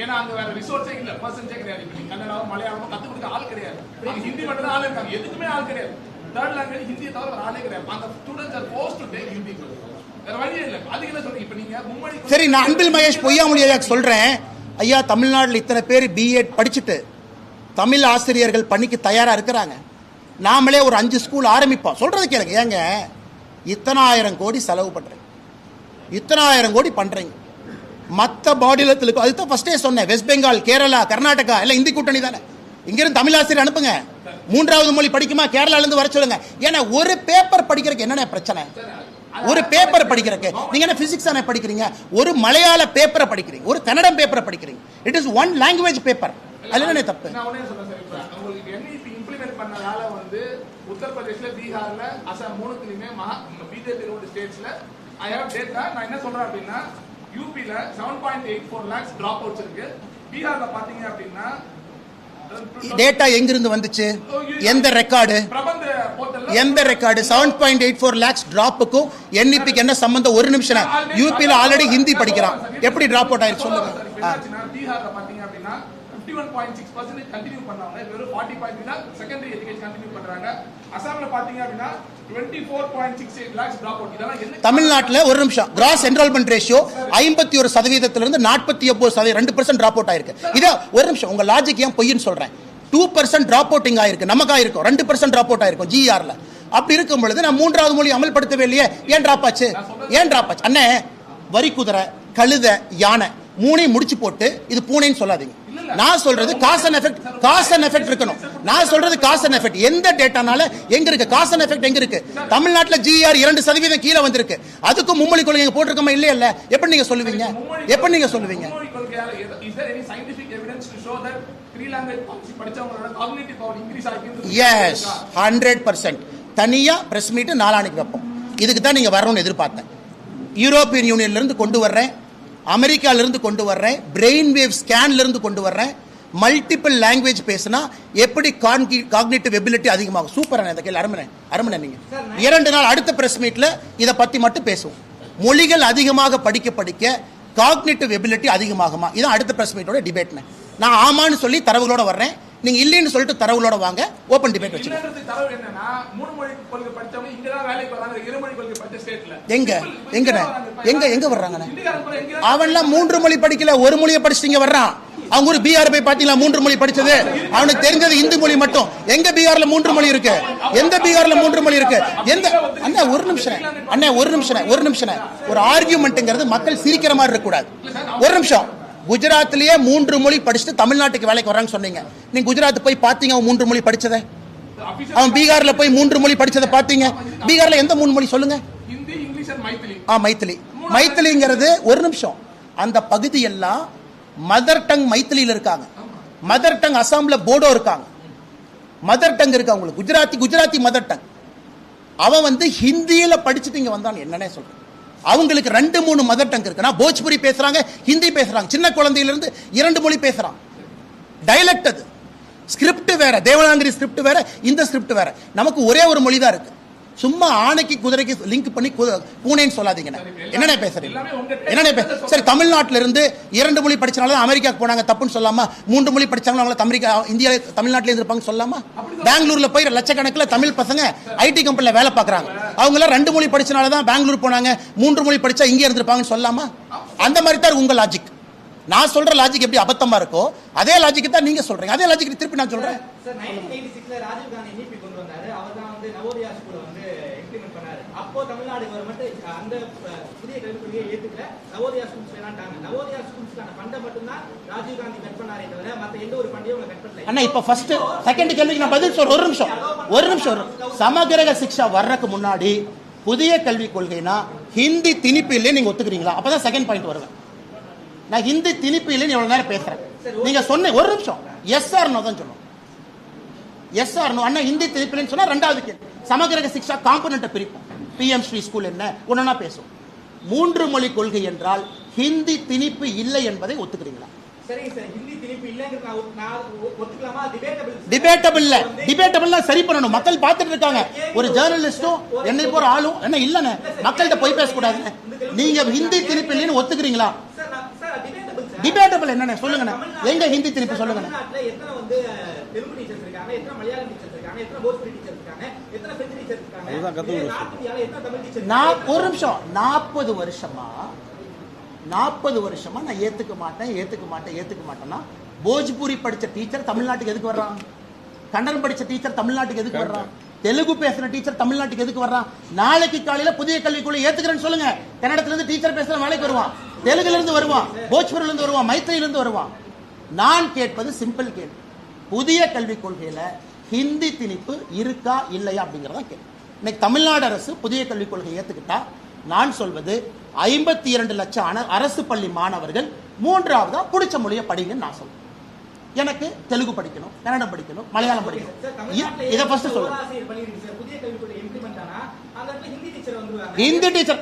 ஏன்னா அங்க வேற ரிசோர்ஸே இல்ல, பர்சன்ஸே கிடையாது. இப்ப கன்னடாவும் மலையாளமும் கத்து கொடுக்க ஆள் கிடையாது, ஹிந்தி மட்டும் தான் ஆள் இருக்காங்க, எதுக்குமே ஆள் கிடையாது. 3rd லாங்குவேஜ் ஹிந்தியை தவிர ஒரு ஆளே கிடையாது. அந்த students are forced to take Hindi. வேற வழியே இல்ல. அதுக்கு என்ன சொல்றீங்க? இப்ப நீங்க மும்மொழி சரி, நான் அன்பில் மகேஷ் பொய்யாமொழியாக சொல்றேன். ஐயா, தமிழ்நாட்டில் இத்தனை பேர் பிஎட் படிச்சுட்டு தமிழ் ஆசிரியர்கள் பணிக்கு தயாரா இருக்கிறாங்க. நாமளே ஒரு 5 ஸ்கூல் ஆரம்பிப்போம். சொல்றது கேளுங்க. ஏங்க இத்தனை 1000 கோடி செலவு பண்றீங்க, இத்தனை 1000 கோடி பண்றீங்க. மற்ற மாநிலத்துக்கு அதுதான் ஃபர்ஸ்டே சொன்னேன். வெஸ்ட் பெங்கால், கேரளா, கர்நாடகா எல்லாம் இந்தி கூட்டணி தானே. இங்கிருந்து தமிழ் ஆசிரியர் அனுப்புங்க. 3வது மொழி படிக்குமா கேரளால இருந்து வர சொல்லுங்க. ஏன்னா ஒரு பேப்பர் படிக்கிறதுக்கு என்னென்ன பிரச்சனை? ஒரு பேப்பர் படிக்கிறதுக்கு நீங்க என்ன பிசிக்ஸ் தானே படிக்கிறீங்க? ஒரு மலையாள பேப்பரை படிக்கிறீங்க, ஒரு கன்னடம் பேப்பரை படிக்கிறீங்க. It is one language paper. அதுல என்ன தப்பு? நான் உடனே சொல்றேன் சார். இப்போ உங்களுக்கு NEP இம்ப்ளிமென்ட் பண்ணனால வந்து உத்தரப்பிரதேஷ்ல, பீகார்ல, அசாம் 3த்துலயுமே பிஜேபி ரூல்டு ஸ்டேட்ஸ்ல ஐ ஹேவ் டேட்டா. நான் என்ன சொல்றேன் அப்படின்னா, யூபில 7.84 lakhs டிராப் அவுட்ஸ் இருக்கு. பீகார்ல பாத்தீங்க அப்படின்னா டேட்டா எங்கிருந்து வந்துச்சு? எந்த ரெக்கார்டு? எந்த ரெக்கார்டு? 7.84 lakhs டிராப்புக்கும் NEPக்கு என்ன சம்பந்தம்? ஒரு நிமிஷம். யூபில ஆல்ரெடி ஹிந்தி படிக்கிறான், எப்படி டிராப் அவுட் ஆயிருக்கு சொல்லுங்க. பீகார்ல பாத்தீங்க அப்படின்னா 51.6% கண்டினியூ பண்ணாங்க, வெறும் 40.3 தான் செகண்டரி எஜுகேஷன் கண்டினியூ பண்றாங்க. அசாம்ல பாத்தீங்க அப்படின்னா 24.68 lakhs டிராப் அவுட். இதெல்லாம் என்ன? தமிழ்நாட்டுல ஒரு நிமிஷம், கிராஸ் என்ரோல்மென்ட் ரேஷியோ 51% இருந்து 49%, 2% டிராப் அவுட் ஆயிருக்கு. இத ஒரு நிமிஷம், உங்க லாஜிக் ஏன் பொய்ன்னு சொல்றேன். 2% டிராப் அவுட்டிங் ஆயிருக்கு, நமக்கு ஆயிருக்கும் 2% டிராப் அவுட் ஆயிருக்கும் ஜிஆர்ல. அப்படி இருக்கும் பொழுது நான் 3வது மொழி அமல்படுத்தவே இல்லையே, ஏன் டிராப் ஆச்சு? ஏன் டிராப் ஆச்சு? அண்ணே, வரி குதிரை, கழுத, யானை 3ஐயும் முடிச்சு போட்டு இது பூனைன்னு சொல்லாதீங்க. நான் சொல்றது காஸ் அண்ட் எஃபெக்ட் இருக்கணும். நான் சொல்றது காஸ் அண்ட் எஃபெக்ட். எந்த டேட்டானால எங்க இருக்கு காஸ் அண்ட் எஃபெக்ட்? எங்க இருக்கு? தமிழ்நாட்டுல ஜிஆர் 2% கீழே வந்திருக்கு. அதுக்கும் மும்மொழி கொள்கை போட்டிருக்கோமா? இல்லையா? இல்ல. எப்படி நீங்க சொல்லுவீங்க? எப்படி நீங்க சொல்லுவீங்க? எஸ், 100%. தனியா பிரஸ் மீட் நாளானிக்கு வைப்போம். இதுக்கு தான் நீங்க வரணும்னு எதிர்பார்த்தேன். யூரோப்பியன் யூனியன்ல இருந்து கொண்டு வர்றேன், அமெரிக்கால இருந்து கொண்டு வர்றேன், பிரெயின் வேவ் ஸ்கேன்ல இருந்து கொண்டு வர்றேன். மல்டிபிள் லாங்குவேஜ் பேசினா எப்படி காக்னிட்டிவ் எபிலிட்டி அதிகமாகும்? சூப்பரான இந்த கேள்வி. அருமனை நீங்க 2 நாள் அடுத்த பிரஸ் மீட்ல இதை பத்தி மட்டும் பேசுவோம். மொழிகள் அதிகமாக படிக்க காக்னிட்டிவ் எபிலிட்டி அதிகமாகுமா? இதான் அடுத்த பிரஸ் மீட்டோட டிபேட். நான் ஆமான்னு சொல்லி தரவுகளோட வர்றேன், நீங்க இல்லைன்னு சொல்லிட்டு தரவுகளோட வாங்க, ஓபன் டிபேட் வச்சுக்கோங்க. எங்க வர்றாங்க? அவன்லாம் 3 மொழி படிக்கல, ஒரு மொழியை படிச்சுட்டு வர்றான். அவங்க ஒரு பீகார் போய் பாத்தீங்களா 3 மொழி படிச்சது? அவனுக்கு தெரிஞ்சது இந்து மொழி மட்டும். எங்க பீகார்ல 3 மொழி இருக்கு? எந்த பீகார்ல 3 மொழி இருக்கு? எந்த அண்ணா ஒரு நிமிஷம் ஒரு ஆர்கியூமெண்ட்ங்கிறது மக்கள் சிரிக்கிற மாதிரி இருக்க கூடாது. ஒரு நிமிஷம். குஜராத்லயே 3 மொழி படிச்சுட்டு தமிழ்நாட்டுக்கு வேலைக்கு வர்றான்னு சொன்னீங்க. நீங்க குஜராத் போய் பாத்தீங்க அவன் 3 மொழி படிச்சதை? அவன் பீகார்ல போய் 3 மொழி படிச்சதை பாத்தீங்க? பீகார்ல எந்த 3 மொழி சொல்லுங்க? Hindi, English and Maithili. மைத்திலிங்கிறது ஒரு நிமிஷம். அந்த பகுதி எல்லாம் மதர் டங் மைத்திலியில இருக்காங்க. மதர் டங் அசாம்ல போடோ இருக்காங்க. மதர் டங் இருக்கு அவங்களுக்கு. Gujarati mother tongue. அவன் வந்து ஹிந்தியில படிச்சுட்டு இங்க வந்தான். என்னன்னே சொல்றேன். அவங்களுக்கு 2-3 மதர் டங் இருக்கு. நான் போஜ்புரி பேசுறாங்க, ஹிந்தி பேசுறாங்க. சின்ன குழந்தையில இருந்து 2 மொழி பேசுறான். டைலக்ட் அது. ஸ்கிரிப்ட் வேற, தேவநாகரி ஸ்கிரிப்ட் வேற, இந்த ஸ்கிரிப்ட் வேற. நமக்கு ஒரே ஒரு மொழி தான் இருக்கு. சும்மா ஆணைக்கு குதிரைக்கு லிங்க் பண்ணி பூனேன்னு சொல்லாதீங்க. என்னென்ன பேசுறீங்க? சரி, தமிழ்நாட்டில இருந்து 2 மொழி படிச்சனால அமெரிக்காக்கு போனாங்க தப்புன்னு சொல்லாமா? 3 மொழி படிச்சாங்க அவங்கள அமெரிக்கா இந்தியா தமிழ்நாட்டில இருப்பாங்க சொல்லாமா? பெங்களூர்ல போய் லட்சக்கணக்கில் தமிழ் பசங்க ஐடி கம்பெனில வேலை பார்க்கறாங்க. அவங்க எல்லாம் 2 மொழி படிச்சனால தான் பெங்களூர் போனாங்க. 3 மொழி படிச்சா இங்கே இருந்திருப்பாங்கன்னு சொல்லாமா? அந்த மாதிரி தான் உங்க லாஜிக். நான் சொல்ற லாஜிக் எப்படி அபத்தமா இருக்கோ அதே லாஜிக் தான் நீங்க சொல்றீங்க. அதே லாஜிக் திருப்பி நான் சொல்றேன். சார் 1986ல ராஜீவ் காந்தி நீபி கொண்டு வந்தாரு. அவர் தான் வந்து நவோதயா ஸ்கூலை வந்து இம்ப்ளிமெண்ட் பண்ணாரு. அப்போ தமிழ்நாடு கவர்மெண்ட் அந்த புதிய கல்விக் கொள்கையை ஏத்துக்கல. நவோதயா ஸ்கூல்ஸ் வேணாட்டாங்க. நவோதயா ஸ்கூல்ஸ்க்கான ஃபண்டை மட்டும் தான் ராஜீவ் காந்தி கட் பண்ணாரே தவிர மத்த எந்த ஒரு ஃபண்டையும் கட் பண்ணல. அண்ணா இப்ப ஃபர்ஸ்ட் செகண்ட் கேள்விக்கு நான் பதில் சொல்றேன். ஒரு நிமிஷம். சமகிரக சிக்ஷா வர்றதுக்கு முன்னாடி புதிய கல்விக் கொள்கைனா ஹிந்தி திணிப்பு இல்லை நீங்க ஒத்துக்கிறீங்களா? அப்பதான் செகண்ட் பாயிண்ட் வருவேன். நான் ஹிந்தி திணிப்பு இல்லைன்னு எவ்வளவு நேரம் பேசுறேன். நீங்க சொன்ன ஒரு நிமிஷம் எஸ் ஆர் நோ தான் சொல்லணும். Yes or no. அண்ணா ஹிந்தி திணிப்பு இல்லைன்னு சொன்னா ரெண்டாவது கேள்வி. சமகிரக சிக்ஷா காம்பனன்ட் பிரிப்போம். பிஎம் ஸ்ரீ ஸ்கூல் என்ன ஒன்னா பேசும். 3 மொழி கொள்கை என்றால் ஹிந்தி திணிப்பு இல்லை என்பதை ஒத்துக்கிறீங்களா? சரிங்க சார், ஹிந்தி திணிப்பு இல்லைங்கிறது நான் ஒத்துக்கலாமா? டிபேட்டபிள் சரி பண்ணணும். மக்கள் பார்த்துட்டு இருக்காங்க. ஒரு ஜேர்னலிஸ்டும் என்னை போற ஆளும் என்ன இல்லன்னு மக்கள்கிட்ட போய் பேசக்கூடாது. நீங்க ஹிந்தி திணிப்பு இல்லைன்னு ஒத்துக்கிறீங்களா? டிபேட்டபிள் என்னன்னு சொல்லுங்க. எங்க ஹிந்தி திணிப்பு சொல்லுங்க. எத்தனை வந்து தெலுங்கு டீச்சர்ஸ் இருக்காங்க, எத்தனை மலையாளம் டீச்சர்ஸ் இருக்காங்க, எத்தனை போஜ்புரி டீச்சர்ஸ் இருக்காங்க, எத்தனை பிரெஞ்சு டீச்சர்ஸ் இருக்காங்க, எத்தனை தமிழ் டீச்சர்ஸ்? நான் ஒரு நிமிஷம். 40 வருஷமா நான் ஏத்துக்க மாட்டேன்னா போஜ்புரி படிச்ச டீச்சர் தமிழ்நாட்டுக்கு எதுக்கு வர்றான்? கன்னடம் படிச்ச டீச்சர் தமிழ்நாட்டுக்கு எதுக்கு வர்றான்? தெலுங்கு பேசுற டீச்சர் தமிழ்நாட்டுக்கு எதுக்கு வர்றான்? நாளைக்கு காலையில புதிய கல்விக்குள்ள ஏத்துக்கிறேன்னு சொல்லுங்க. கன்னடத்துல இருந்து டீச்சர் பேசுற வேலைக்கு வருவான், தெலுங்குல இருந்து வருவான், போஜ்புரில இருந்து வருவான், மைத்திரியில இருந்து வருவான். நான் கேட்பது சிம்பிள் கேள்வி. புதிய கல்விக் கொள்கையில ஹிந்தி திணிப்பு இருக்கா இல்லையா அப்படிங்கறத கேள்வி. இன்னைக்கு தமிழ்நாடு அரசு புதிய கல்விக் கொள்கையை ஏத்துக்கிட்டா நான் சொல்வது 52 லட்சம் அரசு பள்ளி மாணவர்கள் 3ஆவதா பிடிச்ச மொழியை படிங்கன்னு நான் சொல்றேன். எனக்கு தெலுங்கு படிக்கணும், கன்னடம் படிக்கணும், மலையாளம் படிக்கணும். இதை ஃபர்ஸ்ட் சொல்லுங்க. ஹிந்தி டீச்சர்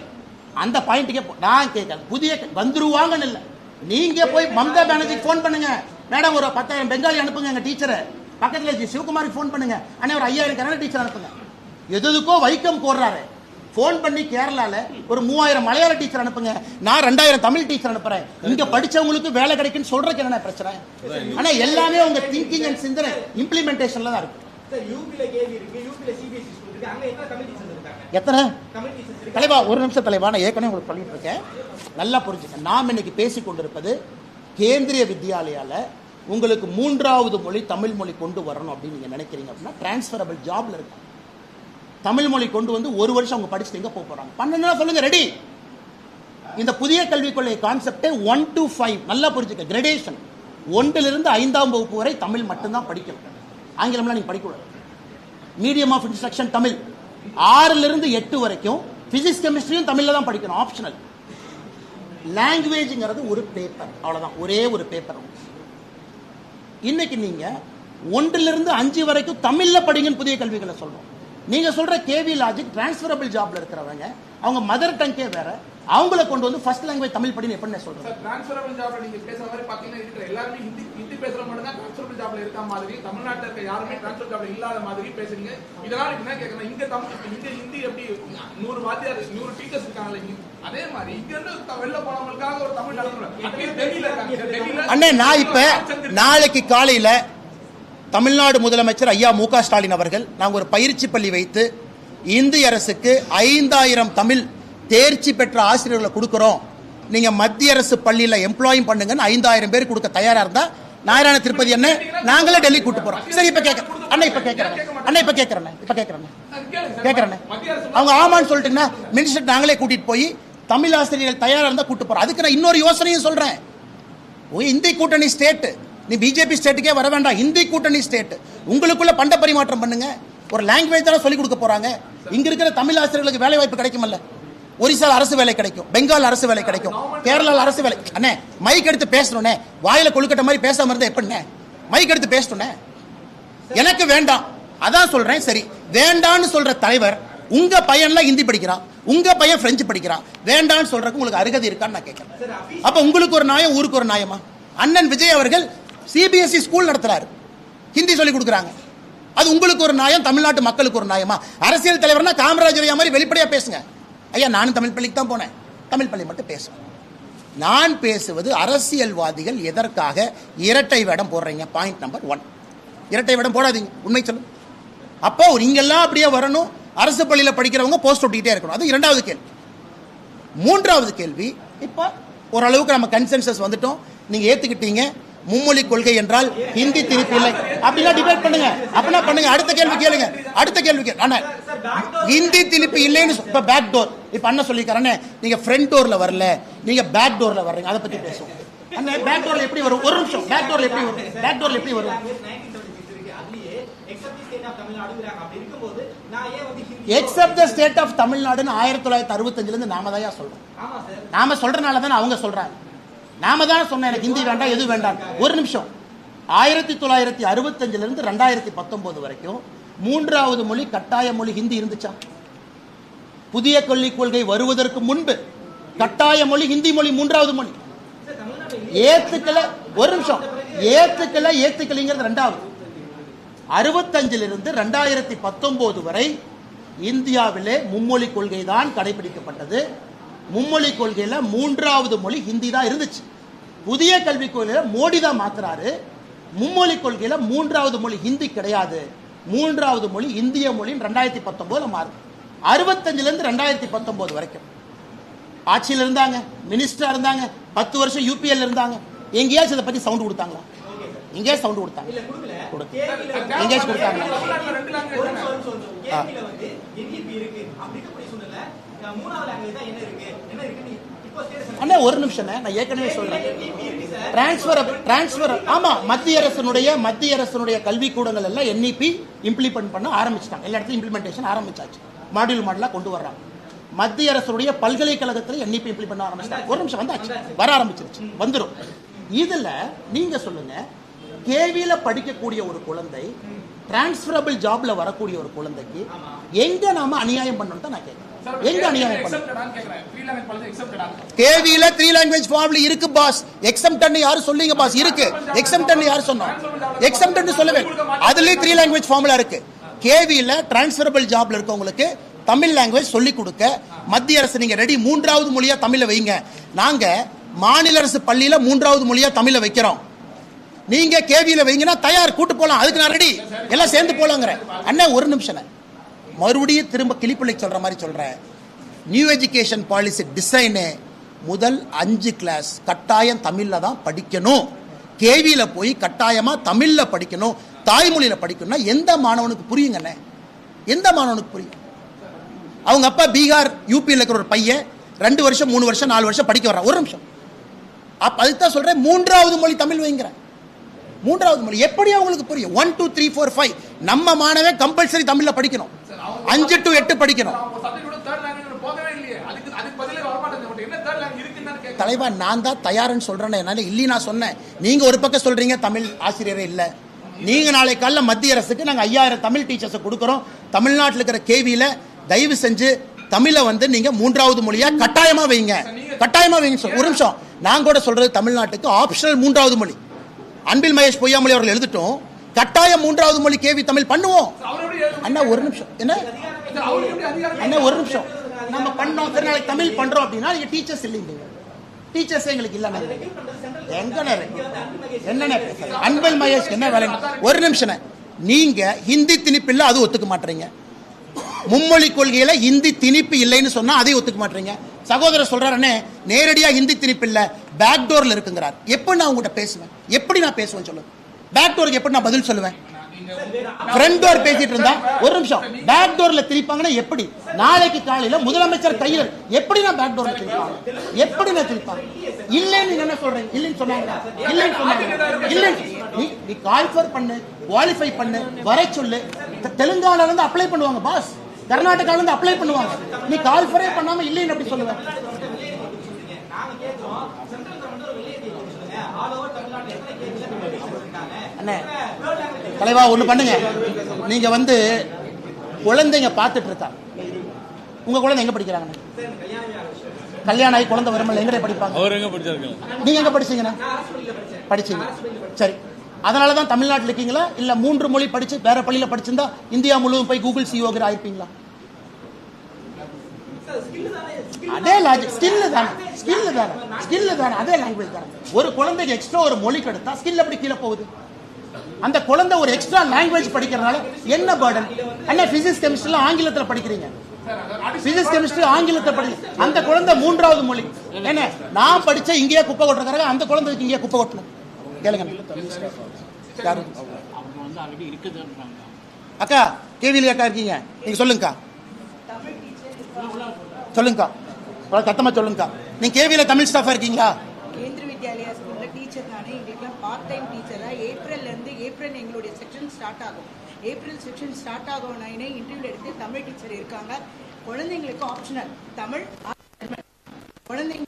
அந்த பாயிண்ட்டுக்கே நான் கேட்கல. புதிய வந்துருவாங்கன்னு இல்லை. நீங்க போய் மம்தா பானர்ஜிக்கு போன் பண்ணுங்க. மேடம் ஒரு 10,000 பெங்காலி அனுப்புங்க எங்க டீச்சரை. பக்கத்துல சிவகுமாருக்கு போன் பண்ணுங்க. அண்ணே ஒரு 5000 கன்னட டீச்சர் அனுப்புங்க. எதுக்கோ வைக்கம் போடுறாரு. போன் பண்ணி கேரளால ஒரு 3000 மலையாள டீச்சர் அனுப்புங்க. நான் 2000 தமிழ் டீச்சர் அனுப்புறேன். இங்க படிச்சவங்களுக்கு வேலை கிடைக்குன்னு சொல்றதுக்கு என்ன பிரச்சனை? ஆனா எல்லாமே உங்க திங்கிங் அண்ட் சிந்தனை இம்ப்ளிமெண்டேஷன்ல தான் இருக்கு. எத்தனை தலைவா? ஒரு நிமிஷம் தலைவா, நான் ஏற்கனவே உங்களுக்கு சொல்லிட்டு இருக்கேன். நல்லா புரிஞ்சுக்க. நாம் இன்னைக்கு பேசிக் கொண்டிருப்பது கேந்திரிய வித்யாலயால உங்களுக்கு 3வது மொழி தமிழ் மொழி கொண்டு வரணும் அப்படின்னு நீங்க நினைக்கிறீங்க அப்படின்னா டிரான்ஸ்பரபிள் ஜாப்ல இருக்கு. தமிழ் மொழி கொண்டு வந்து 1 வருஷம் அவங்க படிச்சுட்டு எங்க போறாங்க? 12 சொல்லுங்க ரெடி. இந்த புதிய கல்விக் கொள்கை கான்செப்டே 1 to 5 நல்லா புரிஞ்சுக்க. கிரேடேஷன் 1லிருந்து 5ஆம் வகுப்பு வரை தமிழ் மட்டும்தான் படிக்கணும். ஆங்கிலம்லாம் நீங்க படிக்கக்கூடாது. Medium of instruction Tamil. 6லிருந்து 8 வரைக்கும் பிசிக்ஸ் கெமிஸ்ட்ரியும் தமிழ்ல தான் படிக்கணும், ஆப்ஷனல். லாங்குவேஜ்ங்கிறது ஒரு பேப்பர், அவ்வளவுதான், ஒரே ஒரு பேப்பர். இன்னைக்கு நீங்க 1லிருந்து 5 வரைக்கும் தமிழ்ல படிங்கன்னு புதிய கல்விகளை சொல்றோம். நீங்க சொல்ற கேவி லாஜிக் டிரான்ஸ்பரபிள் ஜாப்ல இருக்கிறவங்க அவங்க மதர் டங்கே வேற, அவங்கள கொண்டு வந்து ஃபர்ஸ்ட் லாங்குவேஜ் தமிழ் படின்னு எப்படி சொல்றேன்? சார் டிரான்ஸ்பரபிள் ஜாப்ல நீங்க பேசுற மாதிரி பாத்தீங்கன்னா இருக்கிற எல்லாரும் ஹிந்தி பேசுற மட்டும் தான் டிரான்ஸ்பரபிள் ஜாப்ல இருக்க மாதிரி, தமிழ்நாட்டுல இருக்க யாருமே டிரான்ஸ்பரபிள் ஜாப்ல இல்லாத மாதிரி பேசுறீங்க. இதனால என்ன கேக்குறேன், இங்க ஹிந்தி எப்படி 100 வாத்தியார் 100 டீச்சர்ஸ் இருக்காங்க, அதே மாதிரி இங்க இருந்து வெளில போனவங்களுக்காக ஒரு தமிழ் நடத்துறோம். டெல்லியில இருக்காங்க. அண்ணே நான் இப்ப நாளைக்கு காலையில தமிழ்நாடு முதலமைச்சர் ஐயா மு க ஸ்டாலின் அவர்கள் நாங்கள் ஒரு பயிற்சி பள்ளி வைத்து இந்திய அரசுக்கு 5000 தமிழ் தேர்ச்சி பெற்ற ஆசிரியர்களை கொடுக்கிறோம். நீங்க மத்திய அரசு பள்ளியில எம்ப்ளாயும் பண்ணுங்கன்னு 5000 பேர் கொடுக்க தயாரா இருந்தா நாராயண திருப்பதி என்ன நாங்களே டெல்லி கூட்டு போறோம். சரி இப்ப கேட்க அண்ணா இப்ப கேட்கறேன் அவங்க ஆமான்னு சொல்லிட்டீங்கன்னா மினிஸ்டர் நாங்களே கூட்டிட்டு போய் தமிழ் ஆசிரியர்கள் தயாரா இருந்தா கூட்டு போறோம். அதுக்கு நான் இன்னொரு யோசனையும் சொல்றேன். இந்தி கூட்டணி ஸ்டேட், நீ பிஜேபி ஸ்டேட்டுக்கே வர வேண்டாம், இந்தி கூட்டணி ஸ்டேட் உங்களுக்குள்ள பண்ட பரிமாற்றம் பண்ணுங்க. ஒரு லாங்குவேஜ் தானே சொல்லிக் கொடுக்க போறாங்க. இங்க இருக்கிற தமிழ் ஆசிரியர்களுக்கு வேலை வாய்ப்பு கிடைக்குமல்ல. ஒரிசால அரசு வேலை கிடைக்கும், பெங்கால் அரசு வேலை கிடைக்கும், கேரளால அரசு வேலை. அண்ணே மைக் எடுத்து பேசணும்னே, வாயில கொழுக்கட்ட மாதிரி பேசாம இருந்தா எப்படிண்ணே? மைக் எடுத்து பேசணும்னே. எனக்கு வேண்டாம் அதான் சொல்றேன். சரி வேண்டான்னு சொல்ற தலைவர் உங்க பையன்லாம் ஹிந்தி படிக்கிறான், உங்க பையன் பிரெஞ்சு படிக்கிறான், வேண்டான்னு சொல்றதுக்கு உங்களுக்கு அருகதை இருக்கான்னு நான் கேட்கிறேன். அப்ப உங்களுக்கு ஒரு நியாயம், ஊருக்கு ஒரு நியாயமா? அண்ணன் விஜய் அவர்கள் சிபிஎஸ்இ ஸ்கூல் நடத்துறாரு, ஹிந்தி சொல்லி கொடுக்குறாங்க. அது உங்களுக்கு ஒரு நியாயம், தமிழ்நாட்டு மக்களுக்கு ஒரு நியாயமா? அரசியல் தலைவர்னா காமராஜர் ஐயா மாதிரி வெளிப்படையா பேசுங்க. ஐயா நானும் தமிழ் பள்ளிக்கு தான் போனேன், தமிழ் பள்ளி மட்டும் பேசுவேன். நான் பேசுவது அரசியல்வாதிகள் எதற்காக இரட்டை வேடம் போடுறீங்க? பாயிண்ட் நம்பர் 1, இரட்டை வேடம் போடாதீங்க, உண்மை சொல்லு. அப்போ நீங்கெல்லாம் அப்படியே வரணும், அரசு பள்ளியில் படிக்கிறவங்க போஸ்ட் ஒட்டிக்கிட்டே இருக்கணும். அது இரண்டாவது கேள்வி. மூன்றாவது கேள்வி, இப்போ ஓரளவுக்கு நம்ம கன்சென்சஸ் வந்துட்டோம், நீங்க ஏத்துக்கிட்டீங்க. மும்மொழி கொள்கை என்றால் ஹிந்தி திணிப்பு இல்லை அப்படின்னா டிபேட் பண்ணுங்க, அப்படின்னா பண்ணுங்க. அடுத்த கேள்வி கேளுங்க, அடுத்த கேள்வி கேளு. அண்ணா ஹிந்தி திணிப்பு இல்லைன்னு இப்ப பேக் டோர், இப்ப அண்ணா சொல்லிக்கிறேன்னு நீங்க ஃப்ரண்ட் டோர்ல வரல, நீங்க பேக் டோர்ல வர்றீங்க, அதை பத்தி பேசுவோம். அண்ணா பேக் டோர்ல எப்படி வரும்? ஒரு நிமிஷம், பேக் டோர்ல எப்படி வரும்? பேக் டோர்ல எப்படி வரும்? எக்ஸப்ட் த ஸ்டேட் ஆஃப் தமிழ்நாடுன்னு 1965 இருந்து நாம தான் சொல்றோம். நாம சொல்றனால தானே அவங்க சொல்றாங்க. நாம தான் சொன்னேன் எனக்கு ஹிந்தி வேண்டாம், எது வேண்டாம். ஒரு நிமிஷம், 1965 இருந்து 2019 வரைக்கும் மூன்றாவது மொழி கட்டாய மொழி ஹிந்தி இருந்துச்சா? புதிய கல்விக் கொள்கை வருவதற்கு முன்பு கட்டாய மொழி ஹிந்தி மொழி மூன்றாவது மொழி. ஏத்துக்கல, ஒரு நிமிஷம், ஏத்துக்கலைங்கிறது ரெண்டாவது. 65 இருந்து 2019 வரை இந்தியாவிலே மும்மொழி கொள்கை தான் கடைபிடிக்கப்பட்டது. மும்மொழி கொள்கையில மூன்றாவது மொழி ஹிந்தி தான் இருந்துச்சு. புதிய கல்விக் கொள்கையில மோடி தான் மாத்துறாரு. மும்மொழி கொள்கையில மூன்றாவது மொழி ஹிந்தி கிடையாது, மூன்றாவது மொழி இந்திய மொழி 2019 மாறுது. 65 இருந்து 2019 வரைக்கும் ஆட்சியில் இருந்தாங்க, மினிஸ்டரா இருந்தாங்க, 10 வருஷம் யூபிஎல் இருந்தாங்க. எங்கேயாச்சும் இதை பத்தி சவுண்ட் கொடுத்தாங்களா? எங்கே சவுண்ட் கொடுத்தாங்க? எங்கேயாச்சும் கொடுத்தாங்க? அண்ணா ஒரு நிமிஷம், நான் ஏற்கனவே சொல்றேன். டிரான்ஸ்பர் ஆமா, மத்திய அரசுடைய கல்வி கூடங்கள் எல்லாம் NEP இம்ப்ளிமெண்ட் பண்ண ஆரம்பிச்சிட்டாங்க. எல்லா இடத்துலையும் இம்ப்ளிமெண்டேஷன் ஆரம்பிச்சாச்சு, மாடலா கொண்டு வர்றாங்க. மத்திய அரசுடைய பல்கலைக்கழகத்தில் NEP இம்ப்ளிமெண்ட் பண்ண ஆரம்பிச்சிட்டாங்க. ஒரு நிமிஷம், வந்தாச்சு, வர ஆரம்பிச்சிருச்சு, வந்துடும். இதுல நீங்க சொல்லுங்க, கேவியில படிக்கக்கூடிய ஒரு குழந்தை டிரான்ஸ்பரபிள் ஜாப்ல வரக்கூடிய ஒரு குழந்தைக்கு எங்க நாம அநியாயம் பண்ணணும் தான் நான் கேட்கிறேன். எங்க அநியாயம் பண்ணணும்? கேவியில 3 லாங்குவேஜ் ஃபார்ம்ல இருக்கு பாஸ். எக்ஸம்ப்ட்னு யாரு சொல்லுங்க பாஸ்? இருக்கு. எக்ஸம்ப்ட்னு யாரு சொன்னோம்? எக்ஸம்ப்ட்னு சொல்லவே, அதுலயே 3 லாங்குவேஜ் ஃபார்ம்ல இருக்கு. கேவியில டிரான்ஸ்பரபிள் ஜாப்ல இருக்கவங்களுக்கு தமிழ் லாங்குவேஜ் சொல்லி கொடுக்க மத்திய அரசு நீங்க ரெடி, மூன்றாவது மொழியா தமிழ வைங்க. நாங்க மாநில அரசு பள்ளியில மூன்றாவது மொழியா தமிழ வைக்கிறோம், நீங்க கேவியில வைங்கன்னா தயார், கூட்டு போலாம், அதுக்கு நான் ரெடி, எல்லாம் சேர்ந்து போலாங்கிற. அண்ணா ஒரு நிமிஷம், மறுபடியும் திரும்ப கிளிப்பிள்ளை சொல்ற மாதிரி சொல்றேன். நியூ எஜுகேஷன் பாலிசி டிசைனு முதல் 5 கிளாஸ் கட்டாயம் தமிழ்ல தான் படிக்கணும். கேவியில போய் கட்டாயமா தமிழ்ல படிக்கணும், தாய்மொழியில படிக்கணும்னா எந்த மாணவனுக்கு புரியுங்கண்ணே? எந்த மாணவனுக்கு புரியும்? அவங்க அப்பா பீகார் யூபியில் இருக்கிற ஒரு பையன் 2 வருஷம் 3 வருஷம் 4 வருஷம் படிக்க வர்றான். ஒரு நிமிஷம், அப்ப அதுதான் சொல்றேன், மூன்றாவது மொழி தமிழ் வைங்கிறேன். மூன்றாவது மொழி எப்படி அவங்களுக்கு புரியும்? 1 2 3 4 5 நம்ம மாணவன் கம்பல்சரி தமிழ்ல படிக்கணும், 5 to 8 படிக்கணும். தலைவா நான் தான் தயார்னு சொல்றேன். என்னால இல்லி நான் சொன்னேன், நீங்க ஒரு பக்கம் சொல்றீங்க தமிழ் ஆசிரியரே இல்ல. நீங்க நாளை காலைல மத்திய அரசுக்கு நாங்க 5000 தமிழ் டீச்சர்ஸ் கொடுக்கறோம். தமிழ்நாட்டில் இருக்கிற கேவியில தயவு செஞ்சு தமிழை நீங்க மூன்றாவது மொழியா கட்டாயமா வைங்க, கட்டாயமா வைங்க. ஒரு நிமிஷம், நான் கூட சொல்றது தமிழ்நாட்டுக்கு ஆப்ஷனல் மூன்றாவது மொழி. அன்பில் மகேஷ் பொய்யாமொழி அவர்கள் எழுதிட்டோம், கட்டாயம் மூன்றாவது மொழி கேவி தமிழ் பண்ணுவோம். அண்ணா ஒரு நிமிஷம், என்ன அண்ணா ஒரு நிமிஷம், நம்ம பண்ணோம் நாளைக்கு தமிழ் பண்றோம் அப்படின்னா நீங்க டீச்சர்ஸ் இல்லைங்க, டீச்சர்ஸ் எங்களுக்கு இல்ல. என்ன அன்பில் மகேஷ் என்ன வேலை? ஒரு நிமிஷம், நீங்க ஹிந்தி திணிப்பு இல்ல, அது ஒத்துக்க மாட்டீங்க. மும்மொழி கொள்கையில ஹிந்தி திணிப்பு இல்லைன்னு சொன்னா அதை ஒத்துக்க மாட்டீங்க. சகோதரர் சொல்றாருன்னே நேரடியா ஹிந்தி திணிப்பு இல்ல, பேக் டோர்ல இருக்குங்கிறார். எப்படி நான் உங்ககிட்ட பேசுவேன்? எப்படி நான் பேசுவேன் சொல்லுங்க? பேக் டோருக்கு எப்படி நான் பதில் சொல்லுவேன்? ஃப்ரண்ட் டோர் பேசிட்டு இருந்தா ஒரு நிமிஷம், பேக் டோர்ல திரிப்பாங்கன்னா எப்படி? நாளைக்கு காலையில முதலமைச்சர் கையில் எப்படி நான் பேக் டோர்ல திரிப்பாங்க? எப்படி நான் திரிப்பாங்க? இல்லன்னு என்ன சொல்றேன்? இல்லன்னு சொன்னாங்க, இல்லன்னு சொன்னாங்க, இல்ல நீ கால்ஃபர் பண்ணு, குவாலிஃபை பண்ணு, வர சொல்லு. தெலுங்கானால இருந்து அப்ளை பண்ணுவாங்க பாஸ், கர்நாடகால இருந்து அப்ளை பண்ணுவாங்க. நீ கால்ஃபரே பண்ணாம இல்லன்னு எப்படி சொல்லுவேன்? தலைவா ஒண்ணு பண்ணுங்க, நீங்க வந்து குழந்தைங்க பார்த்துட்டு இருக்கா. உங்க குழந்தை எங்க படிக்கிறாங்க? கல்யாணம் ஆகி குழந்தை வரும்போது எங்க படிப்பாங்க? நீங்க எங்க படிச்சீங்கன்னா படிச்சீங்க, சரி. அதனாலதான் தமிழ்நாட்டில் இருக்கீங்களா? இல்ல 3 மொழி படிச்சு வேற பள்ளியில படிச்சிருந்தா இந்தியா முழுவதும் போய் கூகுள் சிஓகர் ஆயிருப்பீங்களா? அதே லாஜிக், ஸ்கில் தானே, ஸ்கில் தானே, ஸ்கில் தானே, அதே லாங்குவேஜ் தானே. ஒரு குழந்தைக்கு எக்ஸ்ட்ரா ஒரு மொழி கிடைத்தா ஸ்கில் எப்படி கீழே போகுது? அந்த குழந்தை ஒரு எக்ஸ்ட்ரா லாங்குவேஜ் படிக்கிறதுனால என்ன பர்டன்? என்ன பிசிக்ஸ் கெமிஸ்ட்ரில ஆங்கிலத்துல படிக்கிறீங்க, பிசிக்ஸ் கெமிஸ்ட்ரி ஆங்கிலத்துல படிக்க, அந்த குழந்தை 3வது மொழி. என்ன நான் படிச்ச இங்கேயே குப்பை கொட்டுறாங்க, அந்த குழந்தைக்கு இங்கேயே குப்பை கொட்டணும். கேளுங்க அக்கா, கேவில அக்கா இருக்கீங்க, நீங்க சொல்லுங்கக்கா, சொல்லுங்கக்கா, சத்தமா சொல்லுங்கக்கா. நீங்க கேவில தமிழ் ஸ்டாஃபா இருக்கீங்களா? கேந்திர வித்யாலயா ஸ்கூல்ல டீச்சர் நானே. எங்களுக்குலாம் பார்ட் டைம் டீச்சரா ஏப்ரல் எங்களுடைய செக்ஷன் ஸ்டார்ட் ஆகும். ஏப்ரல் செக்ஷன் ஸ்டார்ட் ஆகும். இன்டர்வியூ எடுத்து தமிழ் டீச்சர் இருக்காங்க. குழந்தைங்களுக்கு ஆப்ஷனல் தமிழ், குழந்தைங்க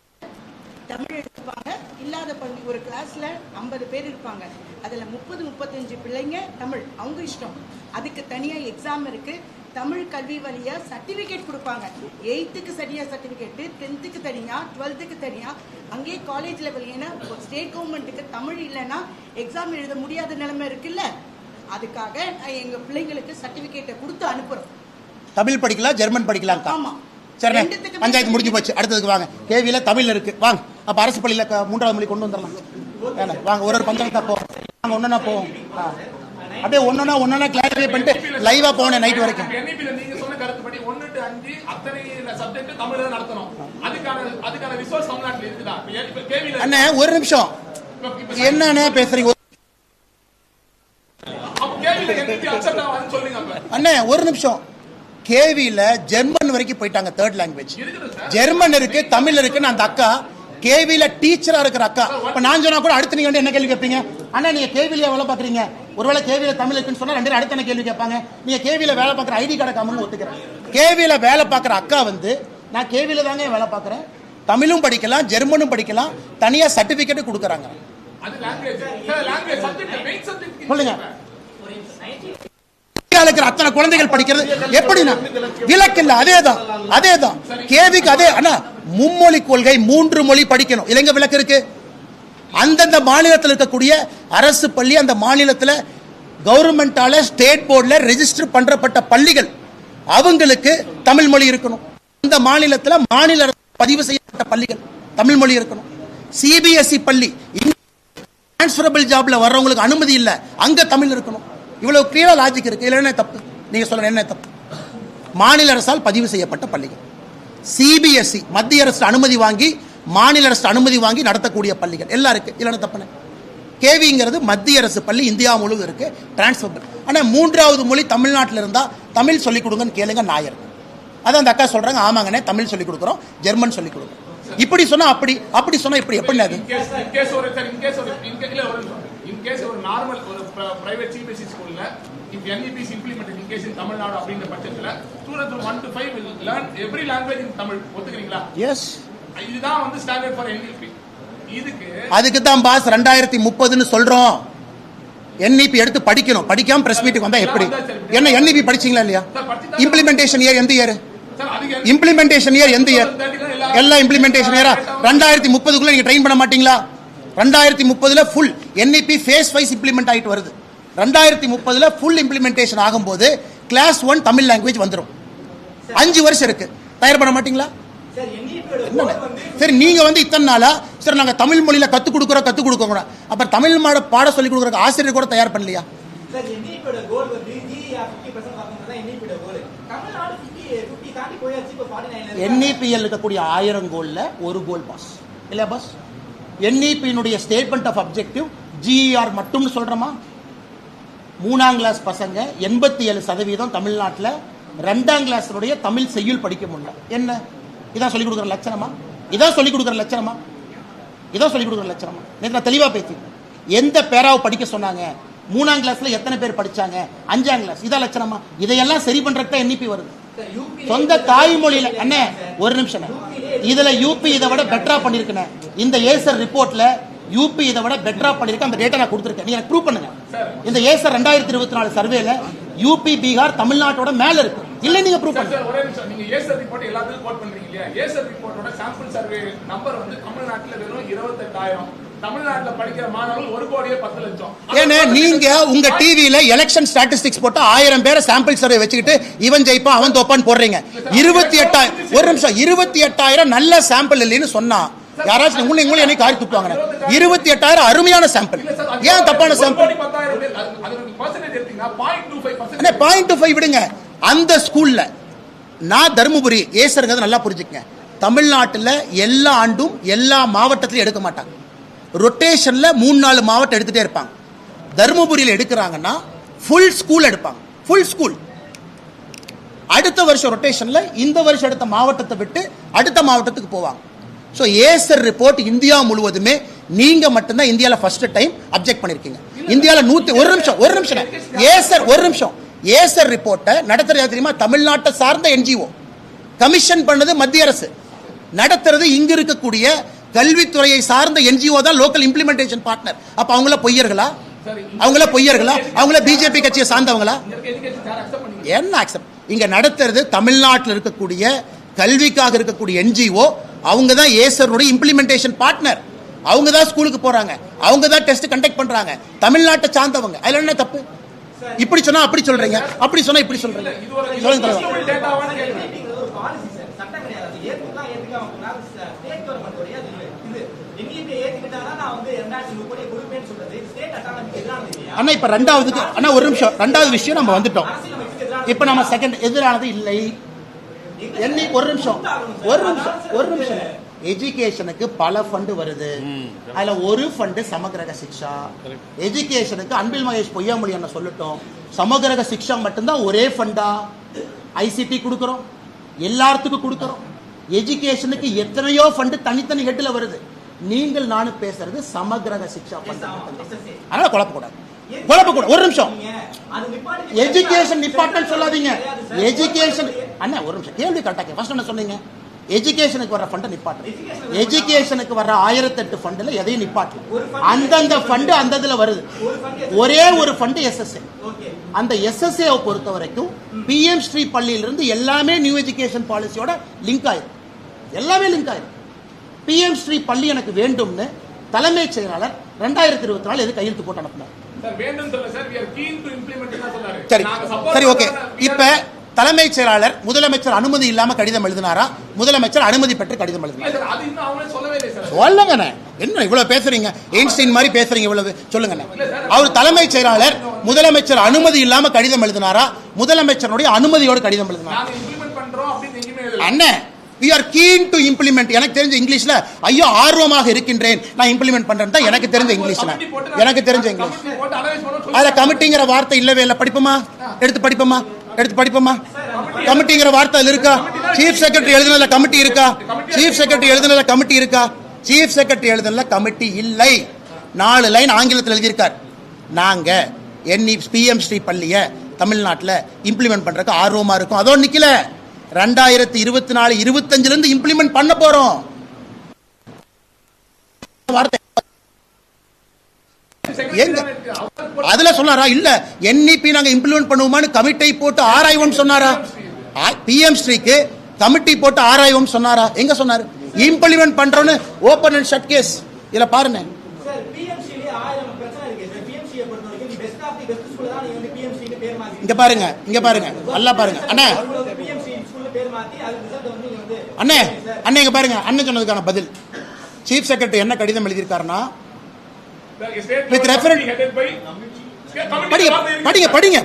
தமிழ் எடுத்துப்பாங்க. இல்லாத பள்ளி ஒரு கிளாஸ்ல 50 பேர் இருப்பாங்க, அதுல 30-35 பிள்ளைங்க தமிழ், அவங்க இஷ்டம். அதுக்கு தனியா எக்ஸாம் இருக்கு. தமிழ் கல்வி வழியா சர்டிபிகேட் கொடுப்பாங்க. 8th சரியா சர்டிபிகேட், 10th தனியா, 12th தனியா. அங்கேயே காலேஜ் லெவல். ஏன்னா ஸ்டேட் கவர்மெண்ட்டுக்கு தமிழ் இல்லைன்னா எக்ஸாம் எழுத முடியாத நிலைமை இருக்குல்ல, அதுக்காக எங்க பிள்ளைங்களுக்கு சர்டிபிகேட்டை கொடுத்து அனுப்புறோம். தமிழ் படிக்கலாம், ஜெர்மன் படிக்கலாம். ஆமா, சரி, பஞ்சாயத்து முடிஞ்சு போச்சு. அடுத்ததுக்கு வாங்க. கேவில தமிழ் இருக்கு, வாங்க. அப்ப அரசு பள்ளியில 3வது மொழி கொண்டு வந்துடலாம். வாங்க, ஒரு பஞ்சாயத்தா போவோம். நாங்க ஒன்னா போவோம், அப்படியே ஒன்னா கிளாரிஃபை பண்ணிட்டு லைவா போனேன் நைட் வரைக்கும். நீங்க சொன்ன கருத்துப்படி 1 to 5 அத்தனை சப்ஜெக்ட் தமிழ்ல நடத்தணும். அதுக்கான ரிசோர்ஸ் தமிழ்நாட்டுல இருக்குதா? இப்ப கேவில அண்ணே ஒரு நிமிஷம், என்னன்னு பேசுறீங்க? அப்ப கேவில என்டிபி அக்செப்ட் ஆகாதுன்னு சொல்லுங்க. அப்ப அண்ணே ஒரு நிமிஷம், கேவில ஜெர்மன் வரைக்கும் போயிட்டாங்க. 3rd லாங்குவேஜ் ஜெர்மன் இருக்கு, தமிழ் இருக்குன்னு அந்த அக்கா கேவில டீச்சரா இருக்கிற அக்கா. இப்ப நான் சொன்னா கூட அடுத்து நீங்க வந்து என்ன கேள்வி கேட்பீங்க? அண்ணா நீங்க கேவில வேலை பாக்குறீங்க, ஒருவேளை கேவில தமிழ் இருக்குன்னு சொன்னா 2 அடுத்த என்ன கேள்வி கேட்பாங்க? நீங்க கேவில வேலை பாக்குற ஐடி கார்டு காமன்னு ஒத்துக்கிறேன். கேவில வேலை பாக்குற அக்கா வந்து நான் கேவில தாங்க வேலை பாக்குறேன், தமிழும் படிக்கலாம், ஜெர்மனும் படிக்கலாம், தனியா சர்டிபிகேட் கொடுக்கறாங்க. அது லாங்குவேஜ் சப்ஜெக்ட் மெயின் சப்ஜெக்ட் சொல்லுங்க. அத்தனை குழந்தைகள் படிக்கிறது எப்படின்னா விலக்கு இல்ல. அதேதான் கேவிக்கு அதே. அண்ணா மும்மொழி கொள்கை, 3 மொழி படிக்கணும். இலங்கை விலக்கு இருக்கு. அந்தந்த மாநிலத்தில் இருக்கக்கூடிய அரசு பள்ளி, அந்த மாநிலத்தில் கவர்மெண்டால ஸ்டேட் போர்ட்ல ரெஜிஸ்டர் பண்றப்பட்ட பள்ளிகள், அவங்களுக்கு தமிழ் மொழி இருக்கணும். அந்த மாநிலத்தில் மாநில அரசு பதிவு செய்யப்பட்ட பள்ளிகள் தமிழ் மொழி இருக்கணும். சிபிஎஸ்இ பள்ளி டிரான்ஸ்ஃபரபிள் ஜாப்ல வர்றவங்களுக்கு அனுமதி இல்ல, அங்க தமிழ் இருக்கணும். இவ்வளவு கிளியரா லாஜிக் இருக்கு. இதுல என்ன தப்பு? நீங்க சொல்ற என்ன தப்பு? மாநில அரசால் பதிவு செய்யப்பட்ட பள்ளிகள், சிபிஎஸ்இ மத்திய அரசு அனுமதி வாங்கி, மாநில அரசு அனுமதி வாங்கி நடத்தக்கூடிய பள்ளிகள் எல்லாம் இருக்கு. இல்ல தப்பு. கேவிங்கிறது மத்திய அரசு பள்ளி, இந்தியா முழுவதும் இருக்கு, டிரான்ஸ்ஃபரபிள். ஆனா 3வது மொழி தமிழ்நாட்டில் இருந்தா தமிழ் சொல்லிக் கொடுங்கன்னு கேளுங்க, நாயர். அதான் அந்த அக்கா சொல்றாங்க, ஆமாங்கண்ணே தமிழ் சொல்லிக் கொடுக்குறோம், ஜெர்மன் சொல்லிக் கொடுக்குறோம். இப்படி சொன்னா அப்படி சொன்னா இப்படி எப்படி? அது in case ஒரு நார்மல் ஒரு பிரைவேட் சிபிஎஸ்இ ஸ்கூல்ல if NEP is implemented in case in Tamil Nadu அப்படின்ற பட்சத்துல students from 1 to 5 will learn every language in Tamil. ஒத்துக்கிறீங்களா? எஸ், இதுதான் வந்து ஸ்டாண்டர்ட் ஃபார் NEP. அதுக்கு தான் பாஸ் 2030ன்னு சொல்றோம். NEP எடுத்து படிக்கணும், படிக்காம பிரஸ் மீட்டுக்கு வந்தா எப்படி? என்ன NEP படிச்சீங்களா இல்லையா? இம்ப்ளிமெண்டேஷன் இயர் எந்த இயர்? இம்ப்ளிமெண்டேஷன் இயர் எந்த இயர்? எல்லாம் இம்ப்ளிமெண்டேஷன் இயரா? 2030க்குள்ள நீங்க ட்ரெயின் பண்ண மாட்டீங்களா? 2030ல full NEP phase wise implement ஆயிட்டு வருது. 2030ல ஃபுல் இம்ப்ளிமெண்டேஷன் ஆகும்போது கிளாஸ் 1 தமிழ் லாங்குவேஜ் வந்துரும். 5 வருஷம் இருக்கு, தயார் பண்ண மாட்டீங்களா? சரி, நீங்க வந்து இத்தனை நாளா சரி நாங்க தமிழ் மொழியில கத்து கொடுக்குறோம், அப்ப தமிழ் பாட சொல்லி கொடுக்குற ஆசிரியர் கூட தயார் பண்ணலையா? போயாச்சு இப்போ 49 NEPL இருக்கக்கூடிய 1000 கோல்ல ஒரு கோல் பாஸ் இல்ல பாஸ். NEP-னுடைய ஸ்டேட்மெண்ட் ஆஃப் அப்ஜெக்டிவ் GER மட்டும்னு சொல்றோமா? 3ஆம் கிளாஸ் பசங்க 87% தமிழ்நாட்டில் 2ஆம் கிளாஸுடைய தமிழ் செய்யுள் படிக்க முடியல. என்ன இதான் சொல்லிக் கொடுக்குற லட்சணமா? இதான் சொல்லிக் கொடுக்குற லட்சணமா? இதான் சொல்லிக் கொடுக்குற லட்சணமா? நேற்று நான் தெளிவாக பேசி எந்த பேராவை படிக்க சொன்னாங்க, 3ஆம் கிளாஸ்ல எத்தனை பேர் படிச்சாங்க, 5ஆம் கிளாஸ், இதான் லட்சணமா? இதையெல்லாம் சரி பண்றதுக்கு தான் NEP வருது. சொந்த தாய்மொழியில அண்ணே ஒரு நிமிஷம், இதுல UP இதை விட பெட்டரா பண்ணிருக்கேன். இந்த ஏசர் ரிப்போர்ட்ல UP இதை விட பெட்டரா பண்ணிருக்கேன். அந்த டேட்டா நான் கொடுத்துருக்கேன், நீங்க ப்ரூவ் பண்ணுங்க. இந்த ஏசர் 2024 சர்வேல UP பீகார் தமிழ்நாட்டோட மேல இருக்கு. இல்ல நீங்க ப்ரூவ் பண்ணுங்க. ஒரே நிமிஷம், நீங்க ஏசர் ரிப்போர்ட் எல்லாத்துக்கும் கோட் பண்றீங்க இல்லையா? ஏசர் ரிப்போர்ட்டோட சாம்பிள் சர்வே நம்பர் வந்து தமிழ்நாட்டுல வெறும் 28,000. தமிழ்நாட்டுல படிக்கிற மாணவர்கள் 1,10,00,000. ஏன்னா நீங்க உங்க டிவில எலெக்ஷன் ஸ்டாட்டிஸ்டிக்ஸ் போட்டு 1000 பேரை சாம்பிள் சர்வே வச்சுக்கிட்டு இவன் ஜெயிப்பான் அவன் தோப்பான்னு போடுறீங்க. 28,000 ஒரு நிமிஷம், 28,000 நல்ல சாம்பிள் இல்லைன்னு சொன்னா யாராச்சும் உங்களை என்னை காரி துப்புவாங்க. 28,000 அருமையான சாம்பிள், ஏன் தப்பான சாம்பிள்? 0.25 விடுங்க. அந்த ஸ்கூல்ல நான் தருமபுரி ஏசருங்கிறது நல்லா புரிஞ்சுக்கங்க. தமிழ்நாட்டில் எல்லா ஆண்டும் எல்லா மாவட்டத்திலையும் எடுக்க மாட்டாங்க. ரொட்டேஷன்ல 3-4 மாவட்டம் எடுத்துட்டே இருப்பாங்க. தருமபுரியில் எடுக்கிறாங்கன்னா ஃபுல் ஸ்கூல் எடுப்பாங்க. ஃபுல் ஸ்கூல் அடுத்த வருஷம் ரொட்டேஷன்ல இந்த வருஷம் எடுத்த மாவட்டத்தை விட்டு அடுத்த மாவட்டத்துக்கு போவாங்க. ஸோ ஏசர் ரிப்போர்ட் இந்தியா முழுவதுமே நீங்க மட்டும்தான் இந்தியாவில் ஃபர்ஸ்ட் டைம் அப்ஜெக்ட் பண்ணிருக்கீங்க. இந்தியாவில் ஒரு நிமிஷம் ஏசர் ரிப்போர்ட்டை நடத்துறது தெரியுமா? தமிழ்நாட்டை சார்ந்த NGO கமிஷன் பண்ணது மத்திய அரசு, நடத்துறது இங்க இருக்கக்கூடிய கல்வித்துறையை சார்ந்த NGO தான் லோக்கல் இம்ப்ளிமெண்டேஷன் பார்ட்னர். அப்ப அவங்கள பொய்யர்களா? அவங்கள பிஜேபி கட்சியை சார்ந்தவங்களா? என்ன அக்செப்ட்? இங்க நடத்துறது தமிழ்நாட்டில் இருக்கக்கூடிய கல்விக்காக இருக்கக்கூடிய NGO, அவங்க தான் ஏசருடைய இம்ப்ளிமெண்டேஷன் பார்ட்னர். அவங்க தான் ஸ்கூலுக்கு போறாங்க, அவங்க தான் டெஸ்ட் கண்டக்ட் பண்றாங்க, தமிழ்நாட்டை சார்ந்தவங்க. அதுல என்ன தப்பு? இப்படி சொன்னா அப்படி சொல்றீங்க, அப்படி சொன்னா இப்படி சொல்றீங்க. சொல்லுங்க அண்ணா. இப்ப ரெண்டாவதுக்கு அண்ணா ஒரு நிமிஷம், ரெண்டாவது விஷயம் நம்ம வந்துட்டோம். இப்ப நம்ம செகண்ட் எதிரானது இல்லை. ஒரு நிமிஷம் எஜுகேஷனுக்கு பல ஃபண்டு வருது. அதுல ஒரு ஃபண்டு சமகிரக சிக்ஷா. எஜுகேஷனுக்கு அன்பில் மகேஷ் பொய்யாமொழி என்ன சொல்லட்டும், சமகிரக சிக்ஷா மட்டும்தான் ஒரே ஃபண்டா? ICT கொடுக்கிறோம், எல்லாத்துக்கும் கொடுக்கிறோம். எஜுகேஷனுக்கு எத்தனையோ ஃபண்டு தனித்தனி ஹெட்ல வருது. நீங்கள் நானும் பேசுறது சமகிரக சிக்ஷா ஃபண்ட். அதனால குழப்பக்கூடாது. ஒரு நிமிஷம், எஜுகேஷன் டிபார்ட்மெண்ட் சொல்லாதீங்க. எஜுகேஷன் அண்ணா ஒரு நிமிஷம், கேள்வி கரெக்டாக ஃபர்ஸ்ட் என்ன சொன்னீங்க? எஜுகேஷனுக்கு வர்ற ஃபண்டை நிப்பாட்டு. எஜுகேஷனுக்கு வர்ற 1008 ஃபண்டுல எதையும் நிப்பாட்டு. அந்தந்த ஃபண்டு அந்த இதுல வருது. ஒரே ஒரு ஃபண்டு SSA. அந்த SSA பொறுத்த வரைக்கும் PM ஸ்ரீ பள்ளியிலிருந்து எல்லாமே நியூ எஜுகேஷன் பாலிசியோட லிங்க் ஆயிரும். எல்லாமே லிங்க் ஆயிரும். PM ஸ்ரீ பள்ளி எனக்கு வேண்டும்னு தலைமைச் செயலாளர் 2024 எது கையெழுத்து போட்டு அனுப்பினார். சரி ஓகே. இப்ப தலைமைச் செயலாளர் முதலமைச்சர் அனுமதி இல்லாம கடிதம் எழுதினாரா, முதலமைச்சர் அனுமதி பெற்று கடிதம் எழுதினாரா? சொல்லுங்க. என்ன இவ்வளவு பேசுறீங்க, எயின்ஸ்டைன் மாதிரி பேசுறீங்க இவ்வளவு? சொல்லுங்க. அவர் தலைமைச் செயலாளர் முதலமைச்சர் அனுமதி இல்லாம கடிதம் எழுதினாரா, முதலமைச்சருடைய அனுமதியோடு கடிதம் எழுதினாரா? அண்ணே, we are keen to implement. எனக்கு தெரிஞ்ச இங்கிலீஷ்ல ஐயோ ஆர்வமாக இருக்கின்றேன் நான் இம்ப்ளிமெண்ட் பண்றேன் தான் எனக்கு தெரிஞ்ச இங்கிலீஷ்ல. எனக்கு தெரிஞ்ச இங்கிலீஷ் அதுல கமிட்டிங்கிற வார்த்தை இல்லவே இல்லை. படிப்போமா? எடுத்து படிப்போமா? கமிட்டிங்கிற வார்த்தை அதுல இருக்கா? சீஃப் செக்ரட்டரி எழுதுனதுல கமிட்டி இருக்கா? சீஃப் செக்ரட்டரி எழுதுனதுல கமிட்டி இருக்கா? சீஃப் செக்ரட்டரி எழுதுனதுல கமிட்டி இல்லை. 4 லைன் ஆங்கிலத்தில் எழுதியிருக்கார். நாங்க PM ஸ்ரீ பள்ளிய தமிழ்நாட்டில் இம்ப்ளிமெண்ட் பண்றதுக்கு ஆர்வமா இருக்கும். அதோடு நிக்கல, 2024-25 இருந்து இம்ப்ளிமெண்ட் பண்ண போறோம். அதுல சொன்னாரா? இல்ல NEP நாங்க இம்ப்ளிமெண்ட் பண்ணுவோமான்னு கமிட்டி போட்டு ஆராய்வோம் சொன்னாரா? PM ஸ்ரீக்கு கமிட்டி போட்டு ஆராய்வோம் சொன்னாரா? எங்க சொன்னாரு? இம்ப்ளிமெண்ட் பண்றோம்னு ஓபன் அண்ட் ஷட் கேஸ். இதுல பாருங்க. இங்க பாருங்க நல்லா பாருங்க அண்ணே இங்க பாருங்க. அண்ணன் சொன்னதுக்கான பதில் சீஃப் செக்ரட்டரி என்ன கடிதம் எழுதியிருக்காருன்னா, with reference படிங்க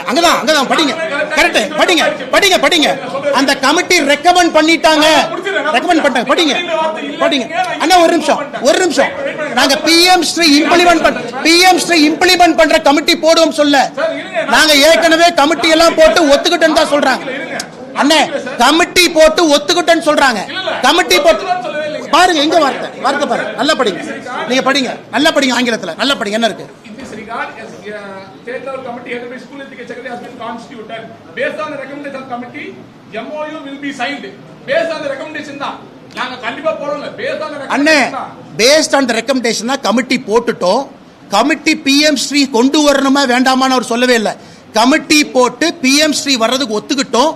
அங்கதான் படிங்க. கரெக்ட். படிங்க. அந்த கமிட்டி ரெக்கமெண்ட் பண்ணிட்டாங்க. படிங்க. அண்ணா ஒரு நிமிஷம். நாங்க பிஎம் ஸ்ரீ இம்ப்ளிமெண்ட் பண்ற கமிட்டி போடுவோம் சொல்ல. நாங்க ஏற்கனவே கமிட்டி எல்லாம் போட்டு ஒத்துக்கிட்டோன்னு தான் சொல்றாங்க. அண்ணே கமிட்டி போட்டு ஒத்துக்கிட்டேன்னு சொல்றாங்க. கமிட்டி போட்டு பாருங்க எங்க வார்த்தை பாருங்க. நல்லா படிங்க. நீங்க படிங்க. நல்லா படிங்க ஆங்கிலத்துல. நல்லா படிங்க. என்ன இருக்கு? State level committee headed by school ethics secretary has been constituted. Based on the recommendation of committee, MOU will be signed. Based on the recommendation தான் நாங்க கண்டிப்பா போடல. Based on the அண்ணே recommendation based on the recommendation தான் கமிட்டி போட்டுட்டோம். கமிட்டி பிஎம் ஸ்ரீ கொண்டு வரணுமா வேண்டாமான்னு அவர் சொல்லவே இல்லை. கமிட்டி போட்டு பிஎம் ஸ்ரீ வர்றதுக்கு ஒத்துக்கிட்டோம்.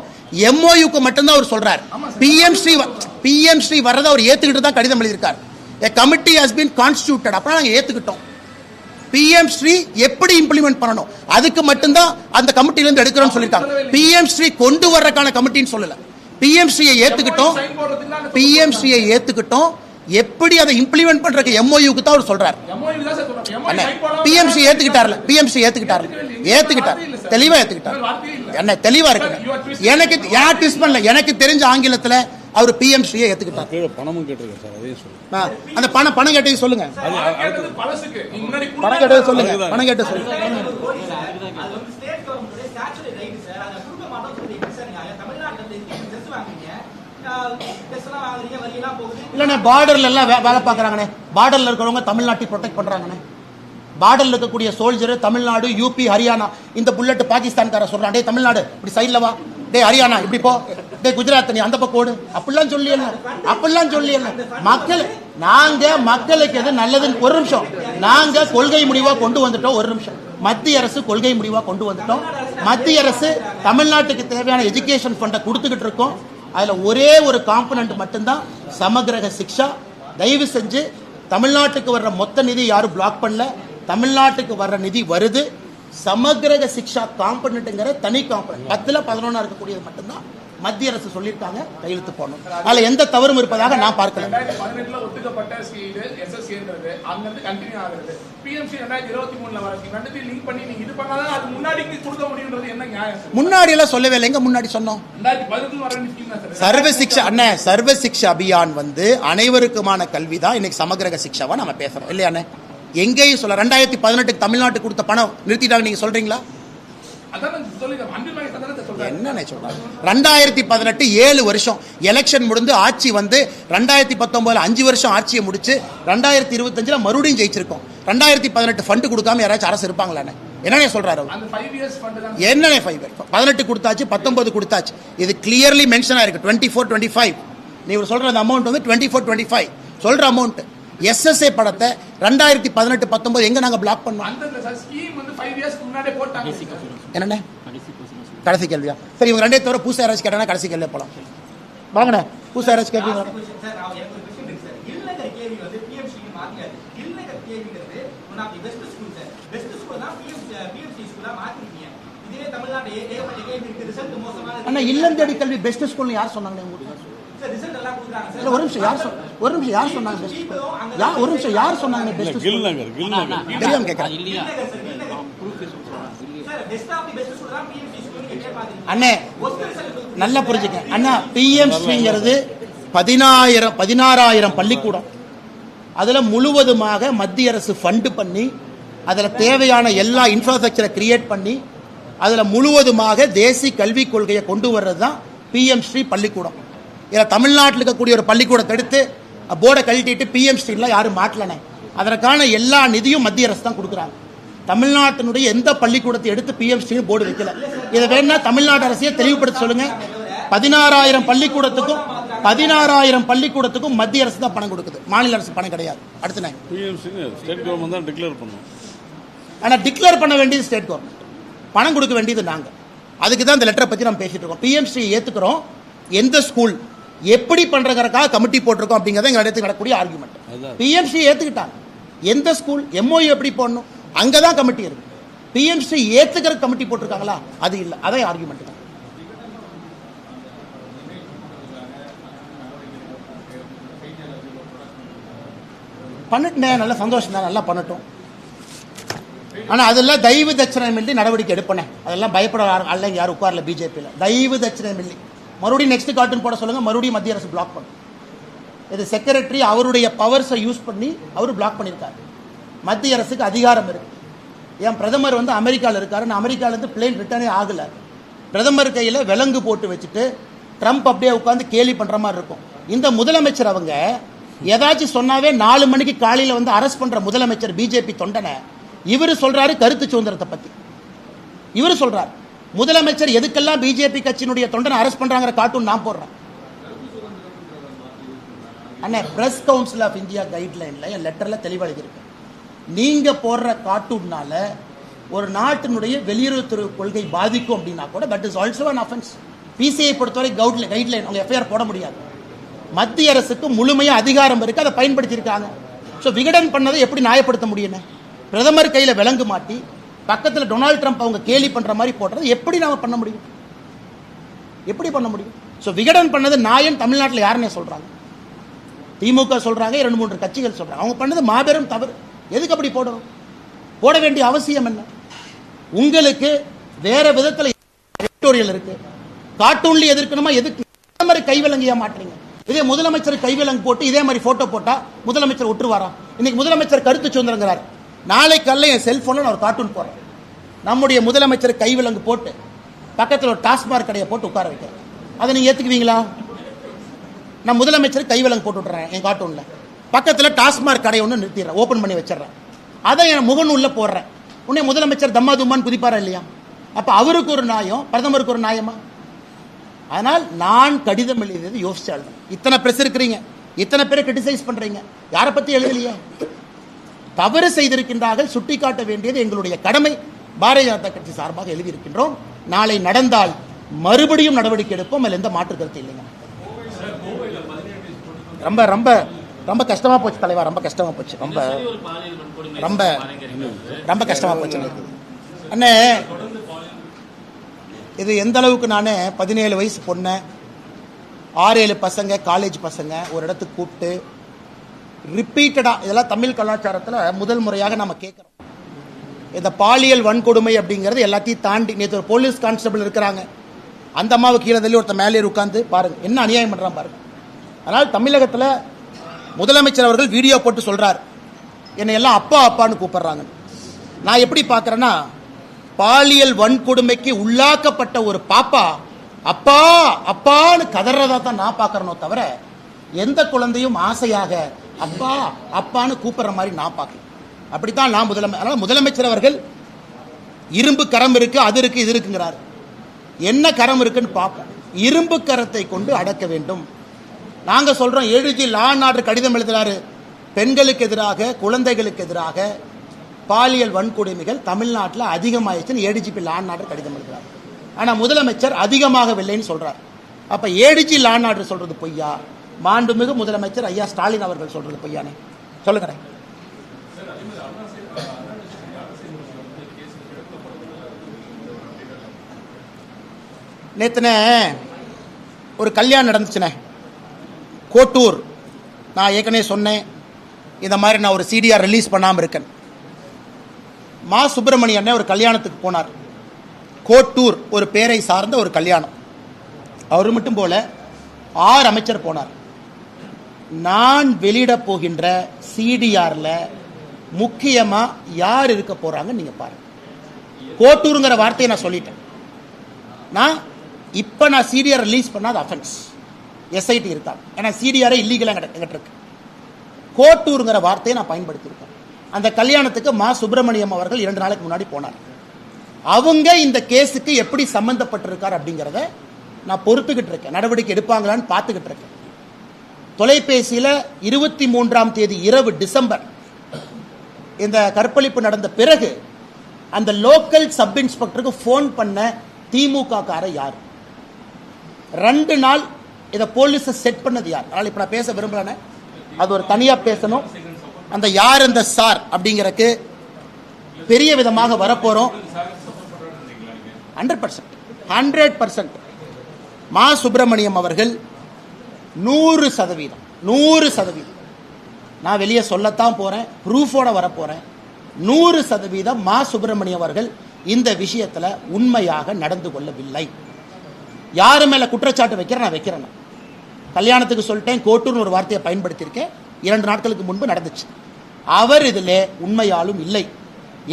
எம்ஓயுக்கு மட்டும்தான் அவர் சொல்றாரு. பிஎம் ஸ்ரீ வர்றதை அவர் ஏத்துக்கிட்டு தான் கடிதம் எழுதியிருக்கார். A committee has been constituted. அப்ப நாங்க ஏத்துக்கிட்டோம். பிஎம் ஸ்ரீ எப்படி இம்ப்ளிமெண்ட் பண்ணணும் அதுக்கு மட்டும்தான் அந்த கமிட்டில இருந்து எடுக்கிறோம்னு சொல்லிருக்காங்க. பிஎம் ஸ்ரீ கொண்டு வர்றதுக்கான கமிட்டின்னு சொல்லல. பிஎம் ஸ்ரீயை ஏத்துக்கிட்டோம். எப்படி அதை இம்ப்ளிமெண்ட் பண்றதுக்கு எம்ஓயுக்கு தான் அவர் சொல்றாரு. பிஎம்சி ஏத்துக்கிட்டார். தெளிவா ஏத்துக்கிட்டார். என்ன தெளிவா இருக்கு. எனக்கு யார் ட்விஸ்ட் பண்ணல. எனக்கு தெரிஞ்ச ஆங்கிலத்துல அவர் பிஎம்சியை ஏத்துக்கிட்டார். பணமும் கேட்டிருக்கேன் சார். அதையும் சொல்லுங்க. அந்த பணம் கேட்டது சொல்லுங்க. பணம் கேட்டது சொல்லுங்க. இல்லண்ணே பார்டர்ல எல்லாம் வேலை பாக்குறாங்கண்ணே. பார்டர்ல இருக்கிறவங்க தமிழ்நாட்டை ப்ரொடெக்ட் பண்றாங்கண்ணே. பார்டர்ல இருக்கக்கூடிய சோல்ஜர் தமிழ்நாடு, யூபி, ஹரியானா. இந்த புல்லட் பாகிஸ்தான்கார சொல்றான், டே தமிழ்நாடு இப்படி சைட்ல வா, டே ஹரியானா இப்படி போ, டே குஜராத் நீ அந்த பக்கம் ஓடு. அப்படிலாம் சொல்லி நாங்க மக்களுக்கு எது நல்லதுன்னு ஒரு நிமிஷம். நாங்க கொள்கை முடிவா கொண்டு வந்துட்டோம். ஒரு நிமிஷம். மத்திய அரசு கொள்கை முடிவா கொண்டு வந்துட்டோம். மத்திய அரசு தமிழ்நாட்டுக்கு தேவையான எஜுகேஷன் ஃபண்டை கொடுத்துக்கிட்டு இருக்கோம். அதுல ஒரே ஒரு காம்பனன்ட் மட்டும்தான் சமகிரக சிக்ஷா. தயவு செஞ்சு தமிழ்நாட்டுக்கு வர்ற மொத்த நிதி யாரும் பிளாக் பண்ணல. தமிழ்நாட்டுக்கு வர்ற நிதி வருது. சமகிரக சிக்ஷா காம்பனன்ட்ங்கிற தனி காம்பனன்ட் 10-11 இருக்கக்கூடியது மட்டும்தான் மத்திய அரசு சொல்லியிருக்காங்க. கையெழுத்து போடணும். அதுல எந்த தவறும் இருப்பதாக நான் பார்க்கல. 2018 ஒத்துக்கப்பட்ட SSCங்கிறது அங்கிருந்து கண்டினியூ ஆகுது. பிஎம்சி 2023 வரைக்கும் ரெண்டுத்தையும் லிங்க் பண்ணி நீங்க இது பண்ணாதான் அது முன்னாடி கொடுக்க முடியும்ன்றது என்ன நியாயம்? முன்னாடி எல்லாம் சொல்லவே இல்லை. எங்க முன்னாடி சொன்னோம்? 2018 வர ஸ்கீம் சார். சர்வ சிக்ஷா அண்ணே, சர்வ சிக்ஷா அபியான் அனைவருக்குமான கல்வி தான். இன்னைக்கு சமகிரக சிக்ஷாவா நம்ம பேசுறோம் இல்லையாண்ணே? எங்கேயும் சொல்ல 2018 தமிழ்நாட்டுக்கு கொடுத்த பணம் நிறுத்திட்டாங்க நீங்க சொல்றீங்களா? என்ன சொல்றாங்க? 2018 7 வருஷம் எலெக்ஷன் முடிந்து ஆட்சி வந்து 2019 5 வருஷம் ஆட்சியை முடிச்சு 2025 மறுபடியும் ஜெயிச்சிருக்கோம். 2018 ஃபண்ட் கொடுக்காம யாராச்சும் அரசு இருப்பாங்களா? என்னன்னு சொல்றாரு? என்னன்னு 5 இயர்ஸ் 18 கொடுத்தாச்சு, 19 கொடுத்தாச்சு. இது கிளியர்லி மென்ஷன் ஆயிருக்கு. 24-25 நீ சொல்ற அந்த அமௌண்ட் வந்து 24-25 சொல்ற அமௌண்ட். எஸ்எஸ்ஏ படத்தை 2018-19 எங்க நாங்க பிளாக் பண்ணோம்? என்னண்ணே கடைசி கேள்வியா? சரி, இவங்க ரெண்டே தவிர பூசா யாராச்சும் கேட்டாங்கன்னா கடைசி கேள்வியா போலாம். வாங்கண்ணே, பூசா யாராச்சும் கேட்பீங்களா? அண்ணா இல்லம் தேடி கல்வி பெஸ்ட் ஸ்கூல்னு யார் சொன்னாங்க உங்களுக்கு? ஒரு நிமிஷம் யார் சொன்னாங்க? ஒரு நிமிஷம் யார் சொன்னாங்க பெஸ்ட் ஸ்கூல்? தெரியாம கேட்கிறேன் அண்ணே, நல்லா புரிஞ்சுக்க அண்ணா. பிஎம்சிங்கிறது 16,000 பள்ளிக்கூடம். அதுல முழுவதுமாக மத்திய அரசு ஃபண்ட் பண்ணி அதுல தேவையான எல்லா இன்ஃப்ராஸ்ட்ரக்சரை கிரியேட் பண்ணி அதுல முழுவதுமாக தேசிய கல்விக் கொள்கையை கொண்டு வர்றது தான் பிஎம்சி பள்ளிக்கூடம். இதில் தமிழ்நாட்டில் இருக்கக்கூடிய ஒரு பள்ளிக்கூடத்தை எடுத்து போர்டை கழட்டிட்டு பிஎம்சிலாம் யாரும் மாட்டலனே. அதற்கான எல்லா நிதியும் மத்திய அரசு தான் கொடுக்குறாங்க. தமிழ்நாட்டினுடைய எந்த பள்ளிக்கூடத்தை எடுத்து பிஎம்சி போர்டு வைக்கல. இதை வேணா தமிழ்நாடு அரசையே தெளிவுபடுத்த சொல்லுங்க. 16,000 பள்ளிக்கூடத்துக்கும் மத்திய அரசு தான் பணம் கொடுக்குது, மாநில அரசு பணம் கிடையாது. அடுத்து ஸ்டேட் கவர்மெண்ட் தான் டிக்ளேர் பண்ணும். ஆனால் டிக்ளேர் பண்ண வேண்டியது ஸ்டேட் கவர்மெண்ட், பணம் கொடுக்க வேண்டியது நாங்கள். அதுக்கு தான் இந்த லெட்டரை பற்றி நம்ம பேசிட்டு இருக்கோம். பிஎம்சி ஏற்றுக்கிறோம். எந்த ஸ்கூல் எப்படி பண்றதுக்காக கமிட்டி போட்டிருக்கோம் அப்படிங்கறத எங்க இடத்துக்கு நடக்கக்கூடிய ஆர்குமெண்ட். பிஎம்சி ஏத்துக்கிட்டாங்க. எந்த ஸ்கூல் எம்ஓயு எப்படி போடணும் அங்கதான் கமிட்டி இருக்கு. பிஎம்சி ஏத்துக்கிற கமிட்டி போட்டிருக்காங்களா? அது இல்ல. அதே ஆர்குமெண்ட் தான். பண்ணட்டே நல்ல சந்தோஷம் தான். நல்லா பண்ணட்டும். ஆனால் அதெல்லாம் தயவு தட்சணம் இல்லை நடவடிக்கை எடுப்பனே. அதெல்லாம் பயப்பட அல்ல, யாரும் உட்கார்ல பிஜேபியில். தயவு தட்சணம் இல்லை. மறுபடியும் நெக்ஸ்ட் கார்ட்டூன் போட சொல்லுங்க, மறுபடியும் மத்திய அரசு பிளாக் பண்ணும். இது செக்ரட்டரி அவருடைய பவர்ஸை யூஸ் பண்ணி அவர் பிளாக் பண்ணியிருக்காரு. மத்திய அரசுக்கு அதிகாரம் இருக்கு. ஏன் பிரதமர் வந்து அமெரிக்காவில் இருக்காரு, அமெரிக்காவிலேருந்து பிளேன் ரிட்டர்னே ஆகல. பிரதமர் கையில் விலங்கு போட்டு வச்சுட்டு ட்ரம்ப் அப்படியே உட்காந்து கேலி பண்ற மாதிரி இருக்கும். இந்த முதலமைச்சர் அவங்க ஏதாச்சும் சொன்னாவே 4 மணிக்கு காலையில் வந்து அரெஸ்ட் பண்ற முதலமைச்சர் பிஜேபி தொண்டனை இவர் சொல்றாரு கருத்து சுதந்திரத்தை பத்தி. இவர் சொல்றாரு முதலமைச்சர் எதுக்கெல்லாம் பிஜேபி கட்சியினுடைய தொண்டனை அரெஸ்ட் பண்றாங்கிற கார்ட்டூன் நான் போடுறேன். அண்ணா பிரஸ் கவுன்சில் ஆஃப் இந்தியா கைட்லைன்ல என் லெட்டர்ல தெளிவாக எழுதியிருக்கு. நீங்க போடுற கார்ட்டூன்னால ஒரு நாட்டினுடைய வெளியுறவுத்துறை கொள்கை பாதிக்கும் அப்படின்னா கூட that is also an offence. PCI பொறுத்தவரை கைட்லைன் அவங்க எஃப்ஐஆர் போட முடியாது. மத்திய அரசுக்கு முழுமையா அதிகாரம் இருக்கு, அதை பயன்படுத்தி இருக்காங்க. ஸோ விகடன் பண்ணதை எப்படி நியாயப்படுத்த முடியும்? பிரதமர் கையில விலங்கு மாட்டி பக்கத்தில் டொனால்டு ட்ரம்ப் அவங்க கேலி பண்ற மாதிரி போடுறது எப்படி நாம பண்ண முடியும்? எப்படி பண்ண முடியும்? ஸோ விகடன் பண்ணது நாயன் தமிழ்நாட்டில் யாருன்னே சொல்றாங்க. திமுக சொல்றாங்க, 2-3 கட்சிகள் சொல்றாங்க. அவங்க பண்ணது மாபெரும் தவறு. எதுக்கு அப்படி போடணும்? போட வேண்டிய அவசியம் என்ன? உங்களுக்கு வேற விதத்தில் எடிட்டோரியல் இருக்கு. கார்ட்டூன்ல எதிர்க்கணுமா? எதுக்கு பிரதமர் கைவிலங்கையா மாற்றீங்க? இதே முதலமைச்சர் கைவிலங்கு போட்டு இதே மாதிரி போட்டோ போட்டா முதலமைச்சர் விட்டுருவாரா? இன்னைக்கு முதலமைச்சர் கருத்து சுதந்திரங்கிறார். நாளைக்கு காலையில் என் செல்போன்ல நான் ஒரு கார்ட்டூன் போறேன். நம்முடைய முதலமைச்சர் கைவிலங்கு போட்டு பக்கத்தில் ஒரு டாஸ்மாக் கடையை போட்டு உட்கார வைக்கிறேன். அதை நீங்க ஏத்துக்குவீங்களா? நான் முதலமைச்சர் கைவிலங்கு போட்டு விட்டுறேன் என் கார்ட்டூன்ல, பக்கத்தில் டாஸ்மாக் கடை ஒன்று நிறுத்திடுறேன், ஓப்பன் பண்ணி வச்சிடறேன், அதை என் முகநூல்ல போடுறேன். உடனே முதலமைச்சர் தம்மா தும்மான்னு குதிப்பாரா இல்லையா? அப்ப அவருக்கு ஒரு நியாயம், பிரதமருக்கு ஒரு நியாயமா? ஆனால் நான் கடிதம் எழுதியது யோசிச்சாள். இத்தனை பிரஸ் இருக்கிறீங்க, இத்தனை பேரை கிரிட்டிசைஸ் பண்றீங்க, யாரை பத்தி எழுதலையே? தவறு செய்திருக்கின்றார்கள், சுட்டிக்காட்ட வேண்டியது எங்களுடைய கடமை. பாரதிய ஜனதா கட்சி சார்பாக எழுதியிருக்கின்றோம். நாளை நடந்தால் மறுபடியும் நடவடிக்கை எடுப்போம். அதில் எந்த மாற்று கருத்து இல்லைங்க. ரொம்ப ரொம்ப ரொம்ப கஷ்டமா போச்சு தலைவா, ரொம்ப கஷ்டமா போச்சு, ரொம்ப ரொம்ப ரொம்ப கஷ்டமா போச்சு அண்ணே. இது எந்த அளவுக்கு நான் 17 வயசு பொண்ணு, 6-7 பசங்க, காலேஜ் பசங்க ஒரு இடத்துக்கு கூப்பிட்டு ரிப்பீட்டடா, இதெல்லாம் தமிழ் கலாச்சாரத்தில் முதல் முறையாக நம்ம கேட்குறோம். இந்த பாலியல் வன்கொடுமை அப்படிங்கிறது எல்லாத்தையும் தாண்டி, நேற்று ஒரு போலீஸ் கான்ஸ்டபிள் இருக்கிறாங்க, அந்த அம்மாவுக்கு கீழே தள்ளி ஒருத்தர் மேலே உட்காந்து பாருங்க என்ன அநியாயம் பண்றான் பாருங்க. அதனால் தமிழகத்தில் முதலமைச்சர் அவர்கள் வீடியோ போட்டு சொல்றார், என்னை எல்லாம் அப்பா அப்பான்னு கூப்பிடுறாங்க. நான் எப்படி பார்க்குறேன்னா, பாலியல் வன்கொடுமைக்கு உள்ளாக்கப்பட்ட ஒரு பாப்பா அப்பா அப்பான்னு கதறதா தான் நான் பார்க்கறனோ தவிர எந்த குழந்தையும் ஆசையாக அப்பா அப்பான்னு கூப்பிடுற மாதிரி நான் பார்க்கல. அப்படித்தான் நான் அதனால முதலமைச்சர் அவர்கள் இரும்பு கரம் இருக்கு, அது இருக்கு, இது இருக்குங்கிறார். என்ன கரம் இருக்குன்னு பார்ப்போம். இரும்பு கரத்தை கொண்டு அடக்க வேண்டும். நாங்க சொல்றோம், ADG லா அண்ட் ஆர்டர் கடிதம் எழுதுறாரு, பெண்களுக்கு எதிராக, குழந்தைகளுக்கு எதிராக பாலியல் வன்கொடுமைகள் தமிழ்நாட்டில் அதிகமாயிடுச்சுன்னு ADGP லா அண்ட் ஆர்டர் கடிதம் எழுதுறாரு. ஆனா முதலமைச்சர் அதிகமாகவில்லைன்னு சொல்றார். அப்ப ADG லா அண்ட் ஆர்டர் சொல்றது பொய்யா? மாண்புமிகு முதலமைச்சர் ஐயா ஸ்டாலின் அவர்கள் சொல்றது பொய்யானே? சொல்லுங்க. நேத்துன ஒரு கல்யாணம் நடந்துச்சுனே, கோட்டூர். நான் ஏற்கனவே சொன்னேன், இந்த மாதிரி நான் ஒரு CDR ரிலீஸ் பண்ணாமல் இருக்கேன். மா சுப்பிரமணியன் ஒரு கல்யாணத்துக்கு போனார். கோட்டூர் ஒரு பேரை சார்ந்த ஒரு கல்யாணம். அவர் மட்டும் போல 6 அமைச்சர் போனார். நான் வெளியிட போகின்ற CDRல முக்கியமா யார் இருக்க போறாங்க நீங்க பாருங்க. கோட்டூருங்கிற வார்த்தையை நான் சொல்லிட்டேன். நான் இப்ப நான் CDR ரிலீஸ் பண்ணாத அஃபென்ஸ், SIT இருக்காங்க. ஏன்னா CDR இல்லீகலா எங்கிட்ட இருக்கு. கோட்டூருங்கிற வார்த்தையை நான் பயன்படுத்தியிருக்கேன். அந்த கல்யாணத்துக்கு மா சுப்பிரமணியம் அவர்கள் 2 நாளைக்கு முன்னாடி போனார். அவங்க இந்த கேஸுக்கு எப்படி சம்பந்தப்பட்டிருக்கார் அப்படிங்கிறத நான் பொறுத்துக்கிட்டு இருக்கேன். நடவடிக்கை எடுப்பாங்களான்னு பார்த்துக்கிட்டு இருக்கேன். தொலைபேசியில் 23ஆம் தேதி இரவு டிசம்பர் இந்த கற்பழிப்பு நடந்த பிறகு அந்த லோக்கல் சப் இன்ஸ்பெக்டருக்கு போன் பண்ண திமுக கார யார்? 2 நாள் இதை போலீஸை செட் பண்ணது யார்? அதனால இப்ப நான் பேச விரும்புறேன், அது ஒரு தனியா பேசணும். அந்த யார் அந்த சார் அப்படிங்கறக்கு பெரிய விதமாக வரப்போறோம். 100% மா சுப்பிரமணியம் அவர்கள் 100% நான் வெளியே சொல்லத்தான் போறேன், ப்ரூஃபோட வரப்போறேன். 100% மா சுப்பிரமணியம் அவர்கள் இந்த விஷயத்துல உண்மையாக நடந்து கொள்ளவில்லை. யாரு மேல குற்றச்சாட்டு நான் வைக்கிறேன். கல்யாணத்துக்கு சொல்லிட்டேன், கோர்ட்டுன்னு ஒரு வார்த்தையை பயன்படுத்தியிருக்கேன். 2 நாட்களுக்கு முன்பு நடந்துச்சு. அவர் இதில் உண்மையாலும் இல்லை.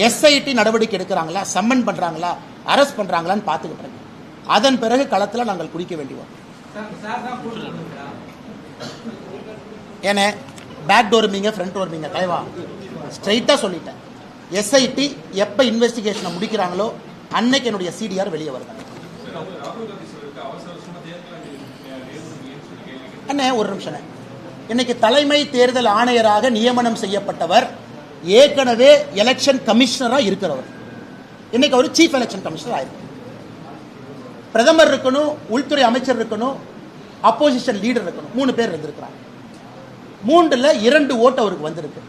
எஸ்ஐடி நடவடிக்கை எடுக்கிறாங்களா, சம்மன் பண்றாங்களா, அரெஸ்ட் பண்றாங்களான்னு பார்த்துக்கிட்டு இருக்கேன். அதன் பிறகு களத்தில் நாங்கள் குடிக்க வேண்டி வரும். ஏன்னா பேக் டோர் மீங்க ஃப்ரண்ட் டோர் மீங்க தலைவா ஸ்ட்ரைட்டா சொல்லிட்டேன். எஸ்ஐடி எப்ப இன்வெஸ்டிகேஷனை முடிக்கிறாங்களோ அன்னைக்கு என்னுடைய சிடிஆர் வெளியே வருது. அண்ணே ஒரு நிமிஷம். இன்னைக்கு தலைமை தேர்தல் ஆணையராக நியமனம் செய்யப்பட்டவர் ஏற்கனவே எலெக்ஷன் கமிஷனரா இருக்கிறவர். இன்னைக்கு அவர் சீஃப் எலெக்ஷன் கமிஷனர் ஆயிருக்கு. பிரதமர் இருக்கணும், உள்துறை அமைச்சர் இருக்கணும், அப்போசிஷன் லீடர் இருக்கணும். 3 பேர் இருந்திருக்கிறாங்க. 3ல் 2 ஓட்டு அவருக்கு வந்திருக்கு.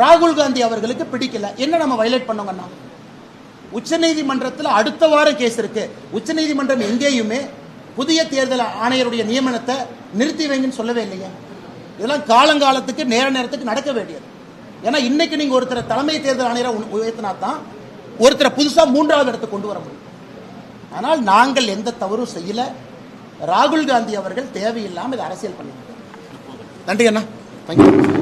ராகுல் காந்தி அவர்களுக்கு பிடிக்கல. என்ன நம்ம வயலேட் பண்ணோங்கன்னா, உச்சநீதிமன்றத்தில் அடுத்த வாரம் கேஸ் இருக்கு. உச்சநீதிமன்றம் எங்கேயுமே புதிய தேர்தல் ஆணையருடைய நியமனத்தை நிறுத்தி வைங்கன்னு சொல்லவே இல்லையா? இதெல்லாம் காலங்காலத்துக்கு நேரத்துக்கு நடக்க வேண்டியது. ஏன்னா இன்னைக்கு நீங்க ஒருத்தர் தலைமை தேர்தல் ஆணையரை உயர்த்தினா தான் ஒருத்தரை புதுசா 3வது இடத்துக்கு கொண்டு வர முடியும். ஆனால் நாங்கள் எந்த தவறும் செய்யல. ராகுல் காந்தி அவர்கள் தேவையில்லாமல் இதை அரசியல் பண்ணியிருக்காங்க. நன்றி அண்ணா. தேங்க்யூ.